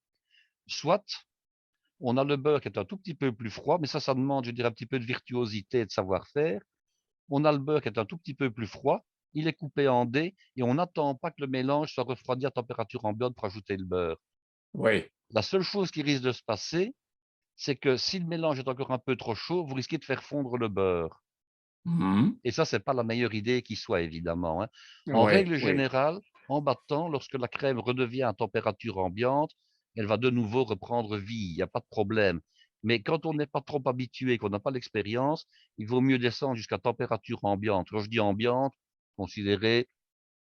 Soit on a le beurre qui est un tout petit peu plus froid, mais ça demande, je dirais, un petit peu de virtuosité et de savoir-faire. On a le beurre qui est un tout petit peu plus froid, il est coupé en dés et on n'attend pas que le mélange soit refroidi à température ambiante pour ajouter le beurre. oui. La seule chose qui risque de se passer, c'est que si le mélange est encore un peu trop chaud, vous risquez de faire fondre le beurre. Mhm. Et ça, c'est pas la meilleure idée qui soit, évidemment, hein. En Oui, règle oui, générale, en battant, lorsque la crème redevient à température ambiante, elle va de nouveau reprendre vie, il n'y a pas de problème. Mais quand on n'est pas trop habitué, qu'on n'a pas l'expérience, il vaut mieux descendre jusqu'à température ambiante. Quand je dis ambiante, considérez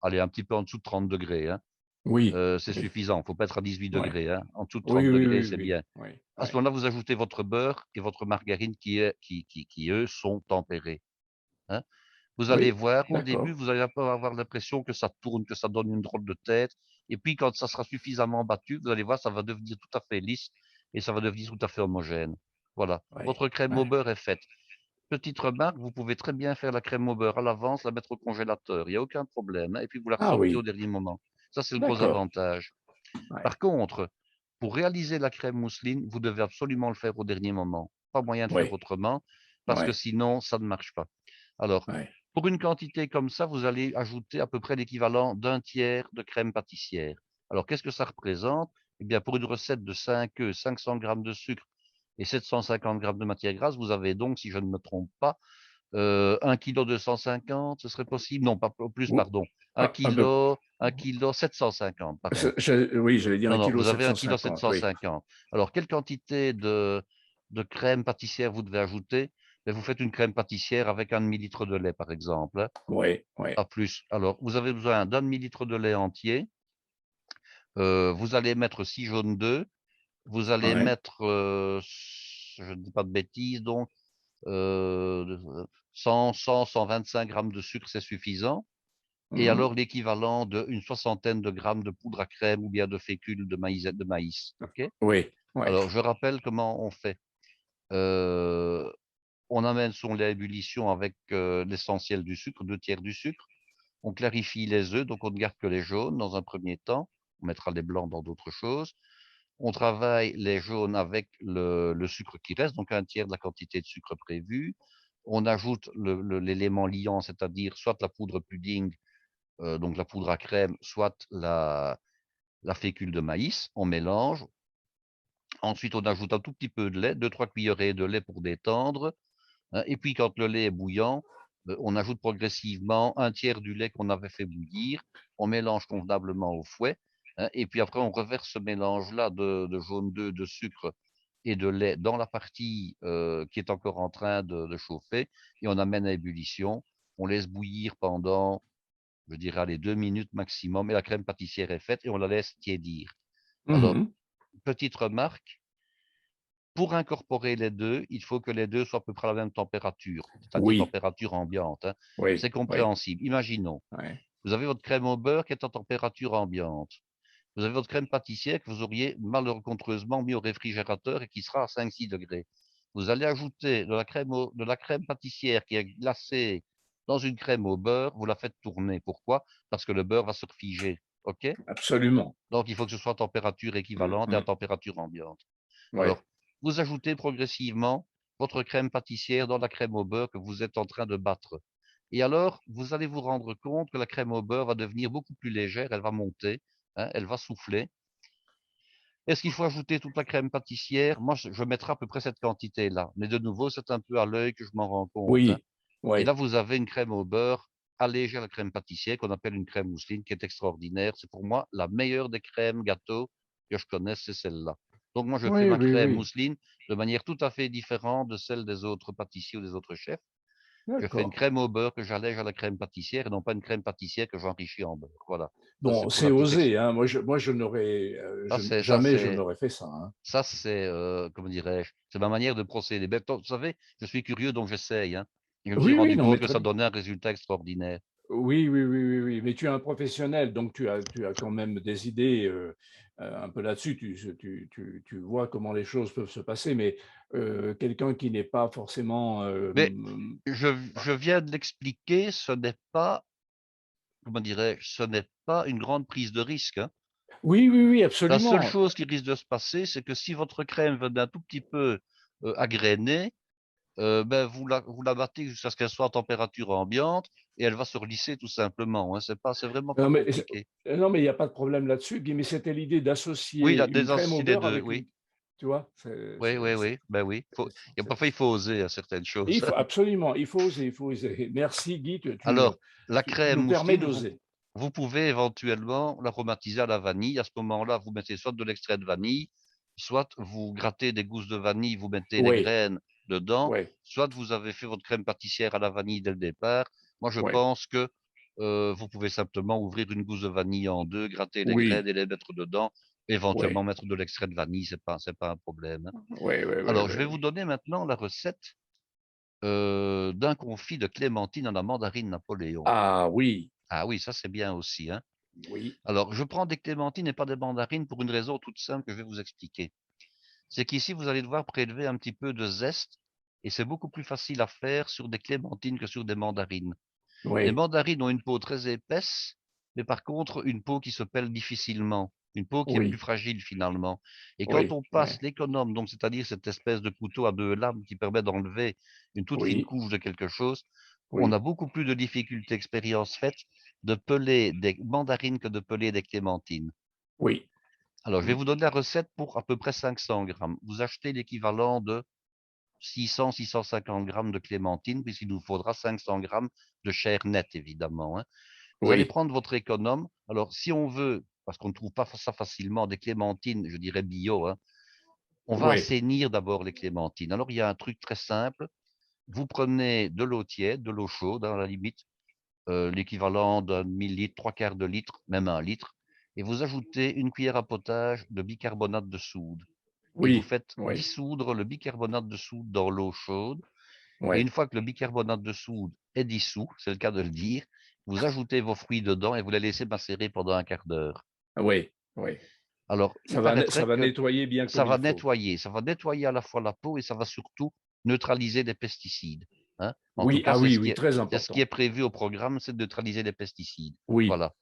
allez, un petit peu en dessous de 30 degrés, hein. Oui, C'est oui, suffisant. Il ne faut pas être à 18 ouais. degrés, hein. En dessous de Oui, 30 oui, degrés, oui, c'est oui, bien. oui, À ce ouais. moment-là, vous ajoutez votre beurre et votre margarine qui eux, sont tempérés, hein. Vous allez Oui, voir, au début, d'accord. vous allez un peu avoir l'impression que ça tourne, que ça donne une drôle de tête. Et puis, quand ça sera suffisamment battu, vous allez voir, ça va devenir tout à fait lisse et ça va devenir tout à fait homogène. Voilà. Ouais, Votre crème au ouais. beurre est faite. Petite remarque, vous pouvez très bien faire la crème au beurre à l'avance, la mettre au congélateur. Il n'y a aucun problème, hein. Et puis, vous la Ah ressortez au oui, dernier moment. Ça, c'est le gros d'accord. avantage. Ouais, Par contre, pour réaliser la crème mousseline, vous devez absolument le faire au dernier moment. Pas moyen de faire ouais, autrement, parce que ouais, sinon, ça ne marche pas. Alors, ouais. pour une quantité comme ça, vous allez ajouter à peu près l'équivalent d'un tiers de crème pâtissière. Alors, qu'est-ce que ça représente? Eh bien, pour une recette de 5 œufs, 500 grammes de sucre et 750 grammes de matière grasse, vous avez donc, si je ne me trompe pas, 1 kilo 250, ce serait possible? Non, pas plus, Ou- pardon. 1 un peu. kilo, 1 kilo 750, pardon. Oui, j'allais dire Non, un non, kilo vous avez sept 1 cent kilo cinquante. Oui, 750. Alors, quelle quantité de crème pâtissière vous devez ajouter? Ben, vous faites une crème pâtissière avec un demi-litre de lait, par exemple, hein, oui, oui, pas plus. Alors, vous avez besoin d'un demi-litre de lait entier. Vous allez mettre 6 jaunes d'œufs. Vous allez ouais. mettre, je ne dis pas de bêtises, donc, 125 grammes de sucre, c'est suffisant. Et Mhm. alors, l'équivalent d'une soixantaine de grammes de poudre à crème ou bien de fécule de maïs. OK? Oui, oui. Alors, je rappelle comment on fait. Euh, on amène son lait à ébullition avec l'essentiel du sucre, 2 tiers du sucre. On clarifie les œufs, donc on ne garde que les jaunes dans un premier temps. On mettra les blancs dans d'autres choses. On travaille les jaunes avec le sucre qui reste, donc un tiers de la quantité de sucre prévue. On ajoute l'élément liant, c'est-à-dire soit la poudre pudding, donc la poudre à crème, soit la fécule de maïs. On mélange. Ensuite, on ajoute un tout petit peu de lait, 2-3 cuillerées de lait pour détendre, hein. Et puis, quand le lait est bouillant, on ajoute progressivement un tiers du lait qu'on avait fait bouillir. On mélange convenablement au fouet, hein. Et puis après, on reverse ce mélange-là de jaune d'œuf, de sucre et de lait dans la partie qui est encore en train de chauffer. Et on amène à ébullition. On laisse bouillir pendant, je dirais, les 2 minutes maximum. Et la crème pâtissière est faite et on la laisse tiédir. Alors, Mhm. petite remarque, pour incorporer les deux, il faut que les deux soient à peu près à la même température, c'est-à-dire Oui, température ambiante, hein. oui, C'est oui. compréhensible. Imaginons, Ouais. vous avez votre crème au beurre qui est en température ambiante. Vous avez votre crème pâtissière que vous auriez malencontreusement mis au réfrigérateur et qui sera à 5-6 degrés. Vous allez ajouter de la crème pâtissière qui est glacée dans une crème au beurre, vous la faites tourner. Pourquoi? Parce que le beurre va se figer. OK? Absolument. Donc, il faut que ce soit à température équivalente et à Mhm. température ambiante. Oui. Alors, vous ajoutez progressivement votre crème pâtissière dans la crème au beurre que vous êtes en train de battre. Et alors, vous allez vous rendre compte que la crème au beurre va devenir beaucoup plus légère, elle va monter, hein, elle va souffler. Est-ce qu'il faut ajouter toute la crème pâtissière? Moi, je mettrai à peu près cette quantité-là. Mais de nouveau, c'est un peu à l'œil que je m'en rends compte, hein. Oui, Et là, oui. vous avez une crème au beurre allégée à la crème pâtissière qu'on appelle une crème mousseline qui est extraordinaire. C'est pour moi la meilleure des crèmes gâteaux que je connaisse, c'est celle-là. Donc moi, je fais Oui, ma oui, crème oui. mousseline de manière tout à fait différente de celle des autres pâtissiers ou des autres chefs. Je fais une D'accord. crème au beurre que j'allège à la crème pâtissière et non pas une crème pâtissière que j'enrichis en beurre. Voilà. Ça, c'est Bon, pour c'est la petite osé, hein. Moi, je n'aurais, ça, c'est, ça, jamais je c'est, n'aurais fait ça, hein. ça, c'est, comment dirais-je, c'est ma manière de procéder. Ben, vous savez, je suis curieux, donc j'essaye, hein. Et je me suis Oui, oui, rendu non, mais compte que très ça bien. donnait un résultat extraordinaire. Oui, oui, oui, oui, oui. Mais tu es un professionnel, donc tu as quand même des idées un peu là-dessus. Tu vois comment les choses peuvent se passer, mais quelqu'un qui n'est pas forcément. Mais je viens de l'expliquer, ce n'est pas, comment dirais-je, ce n'est pas une grande prise de risque, hein. Oui, oui, oui, La seule absolument. chose qui risque de se passer, c'est que si votre crème venait un tout petit peu agrénée, ben vous la battez jusqu'à ce qu'elle soit à température ambiante et elle va se lisser tout simplement, hein. C'est vraiment pas Non, mais compliqué. non, mais il n'y a pas de problème là-dessus, Guy, mais c'était l'idée Oui, d'associer la une crème au désacider beurre de, avec une. oui, Tu vois, oui, oui, oui, ben oui. c'est- Parfois, il faut oser à certaines et il choses. faut absolument, il faut oser, il faut oser. Merci, Guy, Alors, la tu crème nous permets mousseline, d'oser. vous pouvez éventuellement l'aromatiser à la vanille. À ce moment-là, vous mettez soit de l'extrait de vanille, soit vous grattez des gousses de vanille, vous mettez les Oui, graines dedans, oui, soit vous avez fait votre crème pâtissière à la vanille dès le départ. Moi, je oui. pense que vous pouvez simplement ouvrir une gousse de vanille en deux, gratter les graines Oui, et les mettre dedans, oui, éventuellement mettre de l'extrait de vanille, c'est pas un problème, hein. oui, oui, oui, Alors, je oui, vais vous oui. donner maintenant la recette d'un confit de clémentine à la mandarine Napoléon. Ah oui, Ah oui, ça c'est bien aussi, hein. oui, Alors, je prends des clémentines et pas des mandarines pour une raison toute simple que je vais vous expliquer. C'est qu'ici, vous allez devoir prélever un petit peu de zeste et c'est beaucoup plus facile à faire sur des clémentines que sur des mandarines. Les oui, mandarines ont une peau très épaisse, mais par contre, une peau qui se pèle difficilement, une peau qui est plus oui, fragile finalement. Et quand oui, on oui, passe l'économe, donc c'est-à-dire cette espèce de couteau à deux lames qui permet d'enlever une toute fine oui, couche de quelque chose, on a oui, beaucoup plus de difficultés, expérience faite, de peler des mandarines que de peler des clémentines. oui, Alors, je vais oui, vous donner la recette pour à peu près 500 grammes. Vous achetez l'équivalent de 600-650 grammes de clémentine, puisqu'il nous faudra 500 grammes de chair nette, évidemment, hein. Vous allez oui, prendre votre économe. Alors, si on veut, parce qu'on ne trouve pas ça facilement, des clémentines, je dirais bio, hein, on va oui, assainir d'abord les clémentines. Alors, il y a un truc très simple. Vous prenez de l'eau tiède, de l'eau chaude, à la limite, l'équivalent d'un demi-litre, trois quarts de litre, même un litre, et vous ajoutez une cuillère à potage de bicarbonate de soude. Et vous oui, faites oui, dissoudre le bicarbonate de soude dans l'eau chaude. Et une oui, fois que le bicarbonate de soude est dissous, c'est le cas de le dire, vous ajoutez vos fruits dedans et vous les laissez macérer pendant un quart d'heure. oui, oui. Alors, il paraîtrait Ça va que nettoyer bien comme il faut. ça va nettoyer à la fois la peau et ça va surtout neutraliser des pesticides, hein. En tout Oui, cas, ah oui, oui, très c'est ce qui est important. prévu au programme, c'est de neutraliser les pesticides. Oui, Voilà.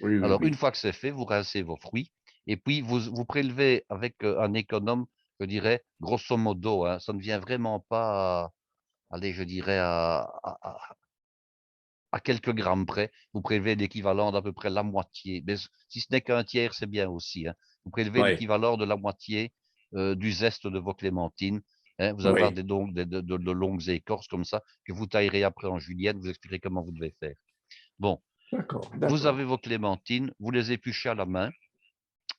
oui, oui, Alors, une oui. fois que c'est fait, vous rincez vos fruits et puis vous prélevez avec un économe, je dirais, grosso modo, hein, ça ne vient vraiment pas, allez, je dirais, à quelques grammes près. Vous prélevez l'équivalent d'à peu près la moitié. Mais si ce n'est qu'un tiers, c'est bien aussi, hein. Vous prélevez Oui, l'équivalent de la moitié du zeste de vos clémentines, hein. Vous allez avoir oui, des, donc, de longues écorces comme ça que vous taillerez après en julienne. Vous expliquerez comment vous devez faire. Bon, d'accord, vous avez d'accord. vos clémentines, vous les épluchez à la main.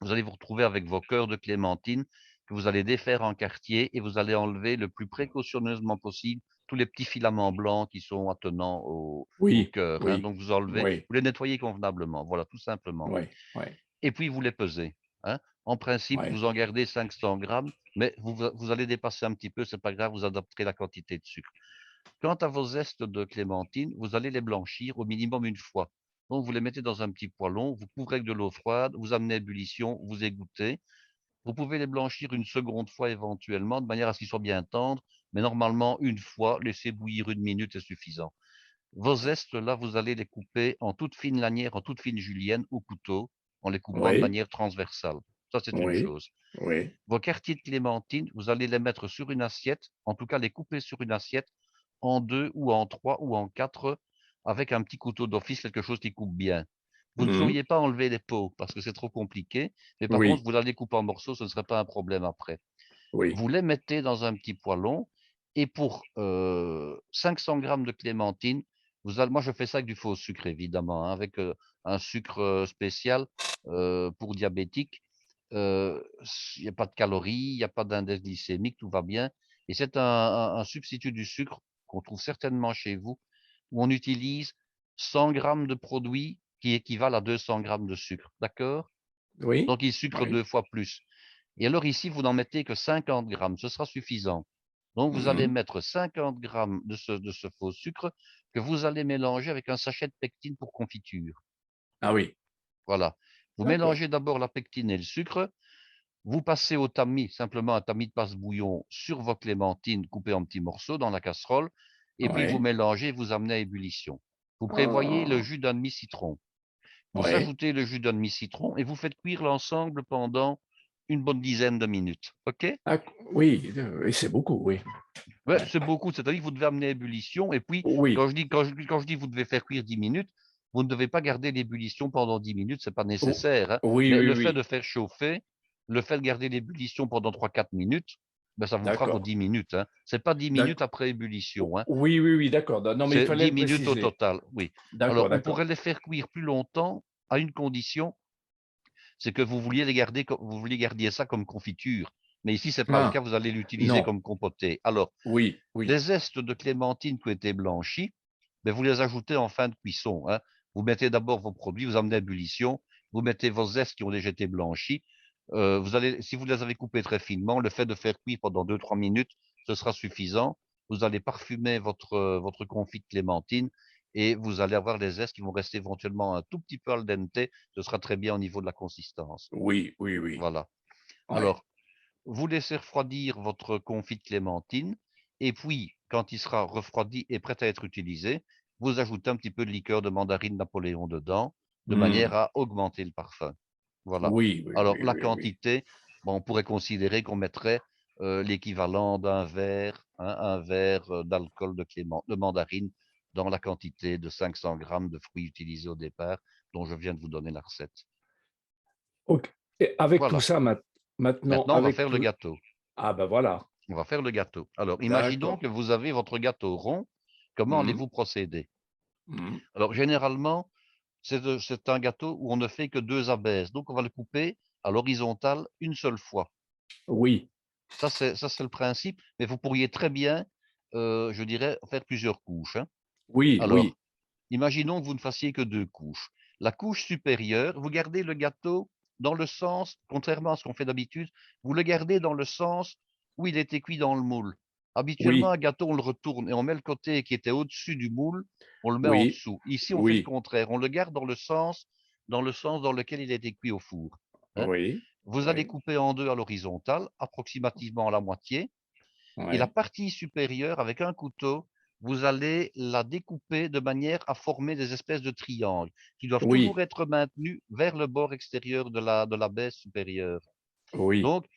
Vous allez vous retrouver avec vos cœurs de clémentine que vous allez défaire en quartier et vous allez enlever le plus précautionneusement possible tous les petits filaments blancs qui sont attenants au Oui, cœur, hein. oui, Donc vous enlevez, oui, vous les nettoyez convenablement, voilà, tout simplement. oui, oui, Et puis vous les pesez, hein. En principe, oui, vous en gardez 500 grammes, mais vous allez dépasser un petit peu, c'est pas grave, vous adapterez la quantité de sucre. Quant à vos zestes de clémentine, vous allez les blanchir au minimum une fois. Donc vous les mettez dans un petit poêlon, vous couvrez avec de l'eau froide, vous amenez à ébullition, vous égouttez. Vous pouvez les blanchir une seconde fois éventuellement, de manière à ce qu'ils soient bien tendres, mais normalement, une fois, laisser bouillir une minute est suffisant. Vos zestes, là, vous allez les couper en toute fine lanière, en toute fine julienne au couteau, en les coupant de oui, manière transversale. Ça, c'est une oui, chose. oui, Vos quartiers de clémentine, vous allez les mettre sur une assiette, en tout cas les couper sur une assiette, en deux ou en trois ou en quatre, avec un petit couteau d'office, quelque chose qui coupe bien. Vous ne mhm, devriez pas enlever les peaux parce que c'est trop compliqué, mais par contre, oui, vous allez couper en morceaux, ce ne serait pas un problème après. oui, Vous les mettez dans un petit poêlon et pour 500 grammes de clémentine, moi je fais ça avec du faux sucre évidemment, hein, avec un sucre spécial pour diabétiques. Il n'y a pas de calories, il n'y a pas d'index glycémique, tout va bien. Et c'est un substitut du sucre qu'on trouve certainement chez vous, où on utilise 100 grammes de produits qui équivalent à 200 grammes de sucre. D'accord? oui, Donc il sucre oui, deux fois plus. Et alors ici, vous n'en mettez que 50 grammes, ce sera suffisant. Donc vous allez mhm. mettre 50 grammes de ce faux sucre que vous allez mélanger avec un sachet de pectine pour confiture. Ah oui, Voilà. Vous d'accord, mélangez d'abord la pectine et le sucre. Vous passez au tamis, simplement un tamis de passe-bouillon sur vos clémentines coupées en petits morceaux dans la casserole. Et puis vous oui, mélangez, vous amenez à ébullition. Vous prévoyez le ah, jus d'un demi-citron. Vous oui, ajoutez le jus d'un demi-citron et vous faites cuire l'ensemble pendant une bonne dizaine de minutes. OK? ah, oui, et c'est beaucoup, oui, Ouais, ouais. c'est beaucoup, c'est-à-dire que vous devez amener à ébullition et puis Oui, quand je dis vous devez faire cuire 10 minutes, vous ne devez pas garder l'ébullition pendant 10 minutes, c'est pas o- nécessaire, hein. oui, Mais oui, le fait oui, de faire chauffer, le fait de garder l'ébullition pendant 3 4 minutes, ben, ça vous fera vos d'accord, 10 minutes, hein. C'est pas 10 minutes d'accord, après ébullition, hein. oui, oui, oui, d'accord, non, mais il C'est fallait 10 le minutes au préciser. total, oui. D'accord, Alors, on d'accord, pourrait les faire cuire plus longtemps à une condition, c'est que vous vouliez les garder, vous vouliez garder ça comme confiture. Mais ici, c'est pas le cas, ah, vous allez l'utiliser non, comme compoté. Alors, oui, oui, les zestes de clémentine qui ont été blanchis, ben, vous les ajoutez en fin de cuisson, hein. Vous mettez d'abord vos produits, vous amenez à ébullition, vous mettez vos zestes qui ont déjà été blanchis. Si vous les avez coupés très finement, le fait de faire cuire pendant 2-3 minutes, ce sera suffisant. Vous allez parfumer votre confit de clémentine et vous allez avoir les zestes qui vont rester éventuellement un tout petit peu al dente. Ce sera très bien au niveau de la consistance. Oui, oui, oui. Voilà. Ouais. Alors, vous laissez refroidir votre confit de clémentine et puis, quand il sera refroidi et prêt à être utilisé, vous ajoutez un petit peu de liqueur de mandarine Napoléon dedans, de manière Hmm. à augmenter le parfum. Voilà. Oui, oui, Alors, oui, la oui, oui. quantité, bon, on pourrait considérer qu'on mettrait l'équivalent d'un verre, hein, un verre d'alcool de mandarine dans la quantité de 500 grammes de fruits utilisés au départ, dont je viens de vous donner la recette. Ok. Et avec tout Voilà. ça, maintenant, Maintenant, on va avec faire le tout... gâteau. Ah ben voilà. On va faire le gâteau. Alors, imaginons D'accord. que vous avez votre gâteau rond. Comment Hmm, allez-vous procéder? hmm. Alors, généralement, c'est un gâteau où on ne fait que deux abaisses. Donc, on va le couper à l'horizontale une seule fois. Oui, Ça, c'est le principe. Mais vous pourriez très bien, je dirais, faire plusieurs couches, hein. oui, oui, Alors, imaginons que vous ne fassiez que deux couches. La couche supérieure, vous gardez le gâteau dans le sens, contrairement à ce qu'on fait d'habitude, vous le gardez dans le sens où il était cuit dans le moule. Habituellement, oui, un gâteau, on le retourne et on met le côté qui était au-dessus du moule, on le met en oui, dessous. Ici, on fait le oui, contraire. On le garde dans le sens dans lequel il a été cuit au four, hein. oui, Vous allez oui, couper en deux à l'horizontale, approximativement à la moitié, et la oui, partie supérieure, avec un couteau, vous allez la découper de manière à former des espèces de triangles qui doivent toujours oui, être maintenus vers le bord extérieur de la baie supérieure. oui. Donc,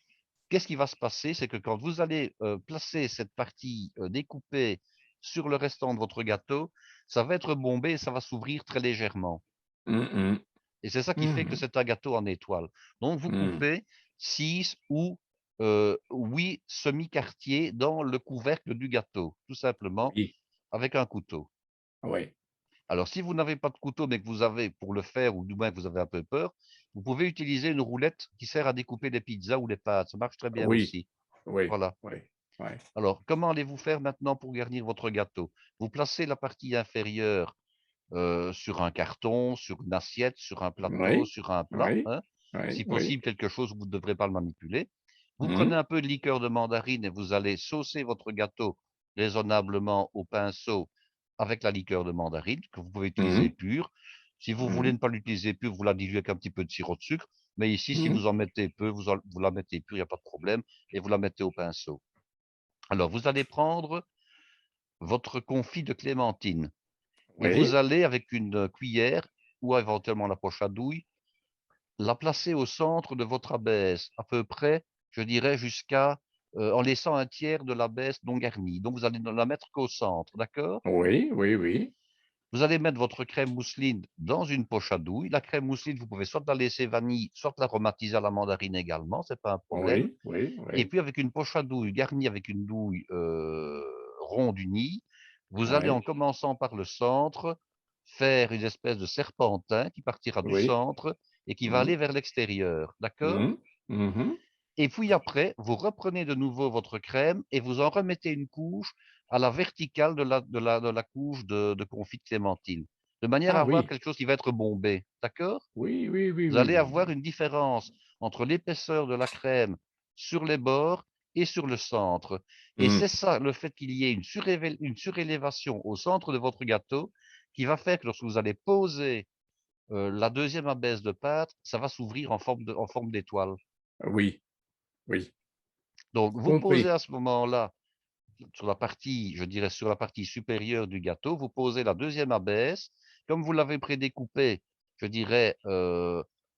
qu'est-ce qui va se passer? C'est que quand vous allez placer cette partie découpée sur le restant de votre gâteau, ça va être bombé et ça va s'ouvrir très légèrement. Mhm, Et c'est ça qui fait que mhm, c'est un gâteau en étoile. Donc, vous mhm. coupez 6 ou 8 semi-quartiers dans le couvercle du gâteau, tout simplement Oui, avec un couteau. oui, Alors, si vous n'avez pas de couteau, mais que vous avez pour le faire, ou du moins que vous avez un peu peur, vous pouvez utiliser une roulette qui sert à découper des pizzas ou des pâtes. Ça marche très bien oui, aussi. oui, Voilà. oui, oui, Alors, comment allez-vous faire maintenant pour garnir votre gâteau? Vous placez la partie inférieure sur un carton, sur une assiette, sur un plateau, oui, sur un plat, oui, hein. oui, Si oui. possible, quelque chose où vous ne devrez pas le manipuler. Vous prenez Mhm, un peu de liqueur de mandarine et vous allez saucer votre gâteau raisonnablement au pinceau avec la liqueur de mandarine, que vous pouvez utiliser mhm, pure. Si vous voulez mhm, ne pas l'utiliser pure, vous la diluez avec un petit peu de sirop de sucre. Mais ici, si mhm. vous en mettez peu, vous la mettez pure, il n'y a pas de problème, et vous la mettez au pinceau. Alors, vous allez prendre votre confit de clémentine et vous Oui, allez, avec une cuillère ou éventuellement la poche à douille, la placer au centre de votre abaisse, à peu près, je dirais, en laissant un tiers de l'abaisse non garnie. Donc, vous allez ne la mettre qu'au centre, d'accord? oui, oui, oui, Vous allez mettre votre crème mousseline dans une poche à douille. La crème mousseline, vous pouvez soit la laisser vanille, soit l'aromatiser à la mandarine également, c'est pas un problème. oui, oui, Et oui, puis, avec une poche à douille garnie avec une douille ronde unie, vous allez, en oui, commençant par le centre, faire une espèce de serpentin qui partira du oui. centre et qui va Mhm, aller vers l'extérieur. D'accord? mhm, mhm. Et puis après, vous reprenez de nouveau votre crème et vous en remettez une couche à la verticale de la couche de confit de clémentine, de manière Ah à avoir oui, quelque chose qui va être bombé. D'accord? oui, oui, oui, Vous oui, allez oui, avoir oui. une différence entre l'épaisseur de la crème sur les bords et sur le centre. Et c'est Mhm. ça, le fait qu'il y ait une surélévation au centre de votre gâteau, qui va faire que lorsque vous allez poser la deuxième abaisse de pâte, ça va s'ouvrir en forme d'étoile. Oui, oui, Donc, vous posez compris. à ce moment-là, sur la partie, je dirais, sur la partie supérieure du gâteau, vous posez la deuxième abaisse. Comme vous l'avez prédécoupé, je dirais,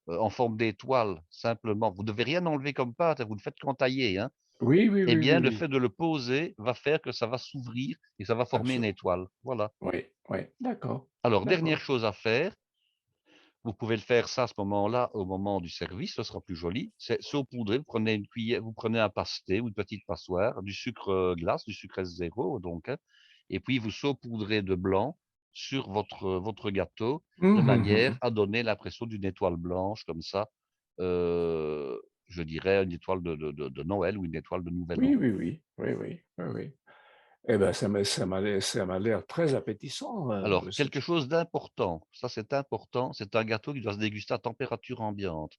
en forme d'étoile, simplement, vous ne devez rien enlever comme pâte, hein, vous ne faites qu'entailler, hein. Oui, oui, Eh oui, oui, bien, le oui, fait de le poser va faire que ça va s'ouvrir et ça va former une absolument. étoile. Voilà. Oui, oui, d'accord, Alors, dernière d'accord. chose à faire, vous pouvez le faire ça à ce moment-là, au moment du service, ce sera plus joli. C'est saupoudrer, vous prenez une cuillère, vous prenez un pasté ou une petite passoire, du sucre glace, du sucre S0, donc, hein, et puis vous saupoudrez de blanc sur votre gâteau, de Mhm, manière mhm. à donner l'impression d'une étoile blanche, comme ça, euh, je dirais une étoile de Noël ou une étoile de Nouvel Oui, An. oui, oui, oui, oui, oui, oui. Eh ben, ça m'a l'air très appétissant, Alors, cette quelque chose d'important, ça c'est important, c'est un gâteau qui doit se déguster à température ambiante.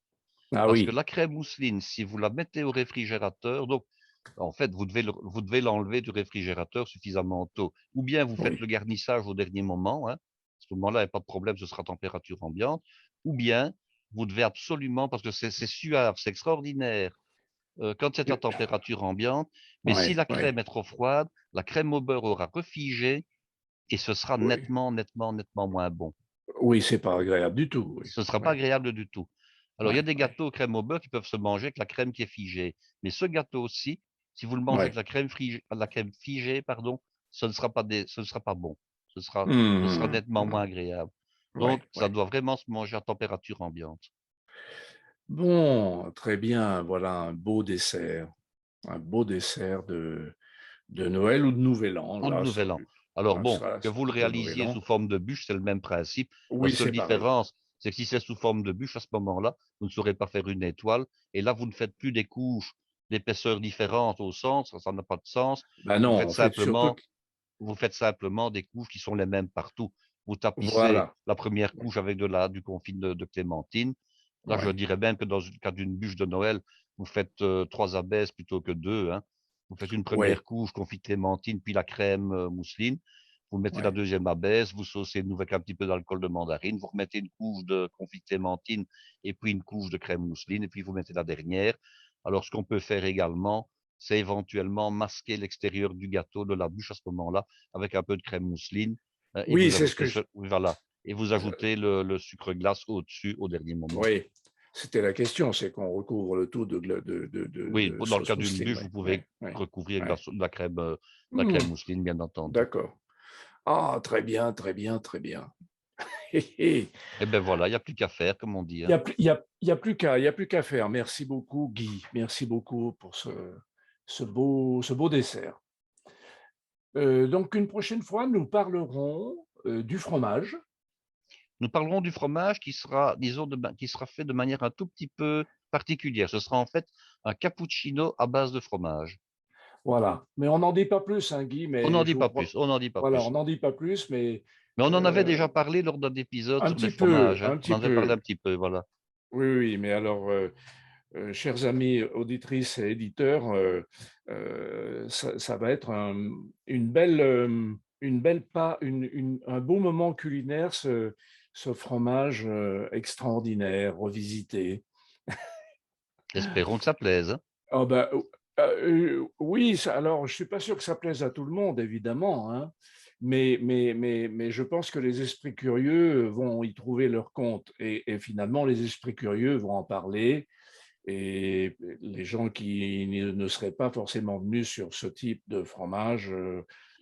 ah Parce que oui, la crème mousseline, si vous la mettez au réfrigérateur, donc en fait, vous devez l'enlever du réfrigérateur suffisamment tôt. Ou bien vous faites oui, le garnissage au dernier moment, hein. À ce moment-là, il n'y a pas de problème, ce sera à température ambiante. Ou bien vous devez absolument, parce que c'est suave, c'est extraordinaire, quand c'est à température ambiante, mais si ouais, la ouais. crème est trop froide, la crème au beurre aura refigé et ce sera Oui, nettement moins bon. oui, c'est pas agréable du tout, oui, Ce ne sera pas oui, agréable du tout. Alors, il y a ouais, des ouais, gâteaux crème au beurre qui peuvent se manger avec la crème qui est figée. Mais ce gâteau-ci, si vous le mangez avec ouais. la crème figée, pardon, ce ne sera pas bon. Ce sera Mmh nettement moins agréable. Donc, Ouais, ça ouais. doit vraiment se manger à température ambiante. Bon, très bien, voilà un beau dessert de Noël ou de Nouvel An, En là, nouvel an. Alors bon, ça que c'est vous le plutôt Nouvel réalisiez An. sous forme de bûche, c'est le même principe. La Oui, seule c'est pareil. différence, c'est que si c'est sous forme de bûche, à ce moment-là, vous ne saurez pas faire une étoile. Et là, vous ne faites plus des couches d'épaisseur différentes au centre, ça n'a pas de sens. Ben Vous non, faites en fait, surtout simplement, q vous faites simplement des couches qui sont les mêmes partout. Vous tapissez voilà, la première couche avec du confit de clémentine. Là, je ouais, dirais même que dans le cas d'une bûche de Noël, vous faites 3 abaisses plutôt que 2, hein. Vous faites une première ouais, couche confit de clémentine, puis la crème mousseline. Vous mettez la ouais, deuxième abaisse, vous saucez de nouveau avec un petit peu d'alcool de mandarine, vous remettez une couche de confit de clémentine et puis une couche de crème mousseline, et puis vous mettez la dernière. Alors, ce qu'on peut faire également, c'est éventuellement masquer l'extérieur du gâteau de la bûche à ce moment-là avec un peu de crème mousseline, et oui, vous c'est ce ajoutez que je oui, voilà, et vous ajoutez le sucre glace au-dessus au dernier moment. oui, c'était la question, c'est qu'on recouvre le tout Oui, de dans le sauce cas d'une mousseline, bûche, ouais, vous pouvez ouais, ouais, recouvrir avec ouais. de la Mmh, crème mousseline, bien entendu. d'accord. Ah, très bien, très bien, très bien. Hé, hé. Et ben voilà, il y a plus qu'à faire, comme on dit, Il y hein. a plus il y a plus qu'à faire. Merci beaucoup Guy, merci beaucoup pour ce beau dessert. Donc une prochaine fois, nous parlerons, du fromage. Nous parlerons du fromage qui sera, disons, qui sera fait de manière un tout petit peu particulière. Ce sera en fait un cappuccino à base de fromage. Voilà, mais on n'en dit pas plus, hein, Guy, On mais n'en je dit vous pas pro plus, on n'en dit pas voilà, on plus. n'en dit pas plus, mais Mais on en avait heu, déjà parlé lors d'un épisode sur les fromages, hein. un On petit en avait parlé un peu. petit peu, voilà. Oui, oui, mais alors, chers amis auditrices et éditeurs, ça va être une belle pas un beau moment culinaire, ce fromage, extraordinaire, revisité. Espérons que ça plaise, hein. Ah bah, oui, ça alors je suis pas sûr que ça plaise à tout le monde évidemment, hein, mais je pense que les esprits curieux vont y trouver leur compte et finalement les esprits curieux vont en parler et les gens qui ne seraient pas forcément venus sur ce type de fromage,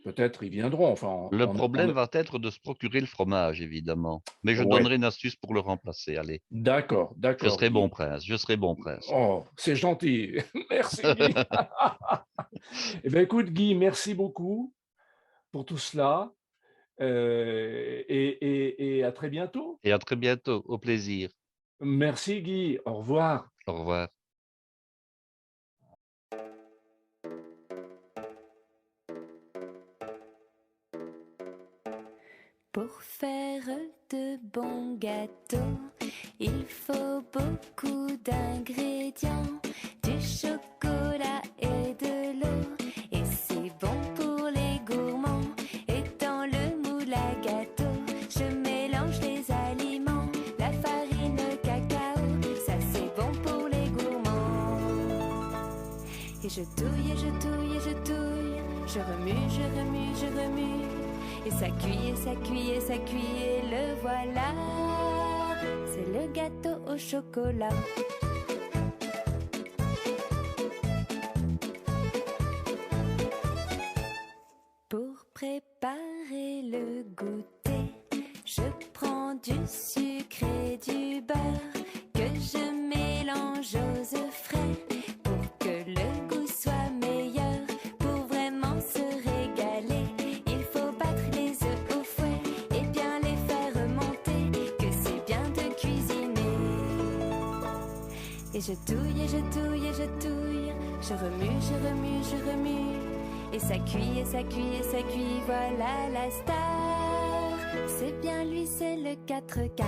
peut-être y viendront. Enfin, Le problème va être de se procurer le fromage, évidemment. Mais je ouais, donnerai une astuce pour le remplacer, allez. d'accord, Je d'accord serai bon Guy. prince, je serai bon prince. Oh, c'est gentil. Merci Guy. Eh bien écoute Guy, merci beaucoup pour tout cela, et à très bientôt. Et à très bientôt, au plaisir. Merci Guy, au revoir. Au revoir. Pour faire de bons gâteaux, il faut beaucoup d'ingrédients, du chocolat et de l'eau. Et c'est bon pour les gourmands. Et dans le moule à gâteau, je mélange les aliments, la farine, le cacao, ça c'est bon pour les gourmands. Et je touille, et je touille, et je touille, je remue, je remue, je remue. Et ça cuit, et ça cuit, et ça cuit, et le voilà. C'est le gâteau au chocolat. Pour préparer le goûter, je prends du sucre et du beurre que je mélange aux œufs frais pour que le goût soit meilleur. Pour vraiment se régaler, il faut battre les œufs au fouet et bien les faire remonter, que c'est bien de cuisiner. Et je touille, et je touille, et je touille, je remue, je remue, je remue. Et ça cuit, et ça cuit, et ça cuit, voilà la star. C'est bien lui, c'est le 4 quarts.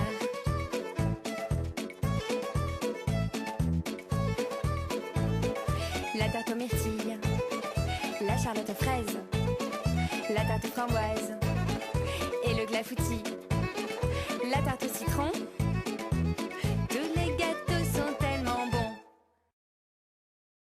La tarte aux myrtilles, la charlotte aux fraises, la tarte aux framboises et le clafoutis, la tarte au citron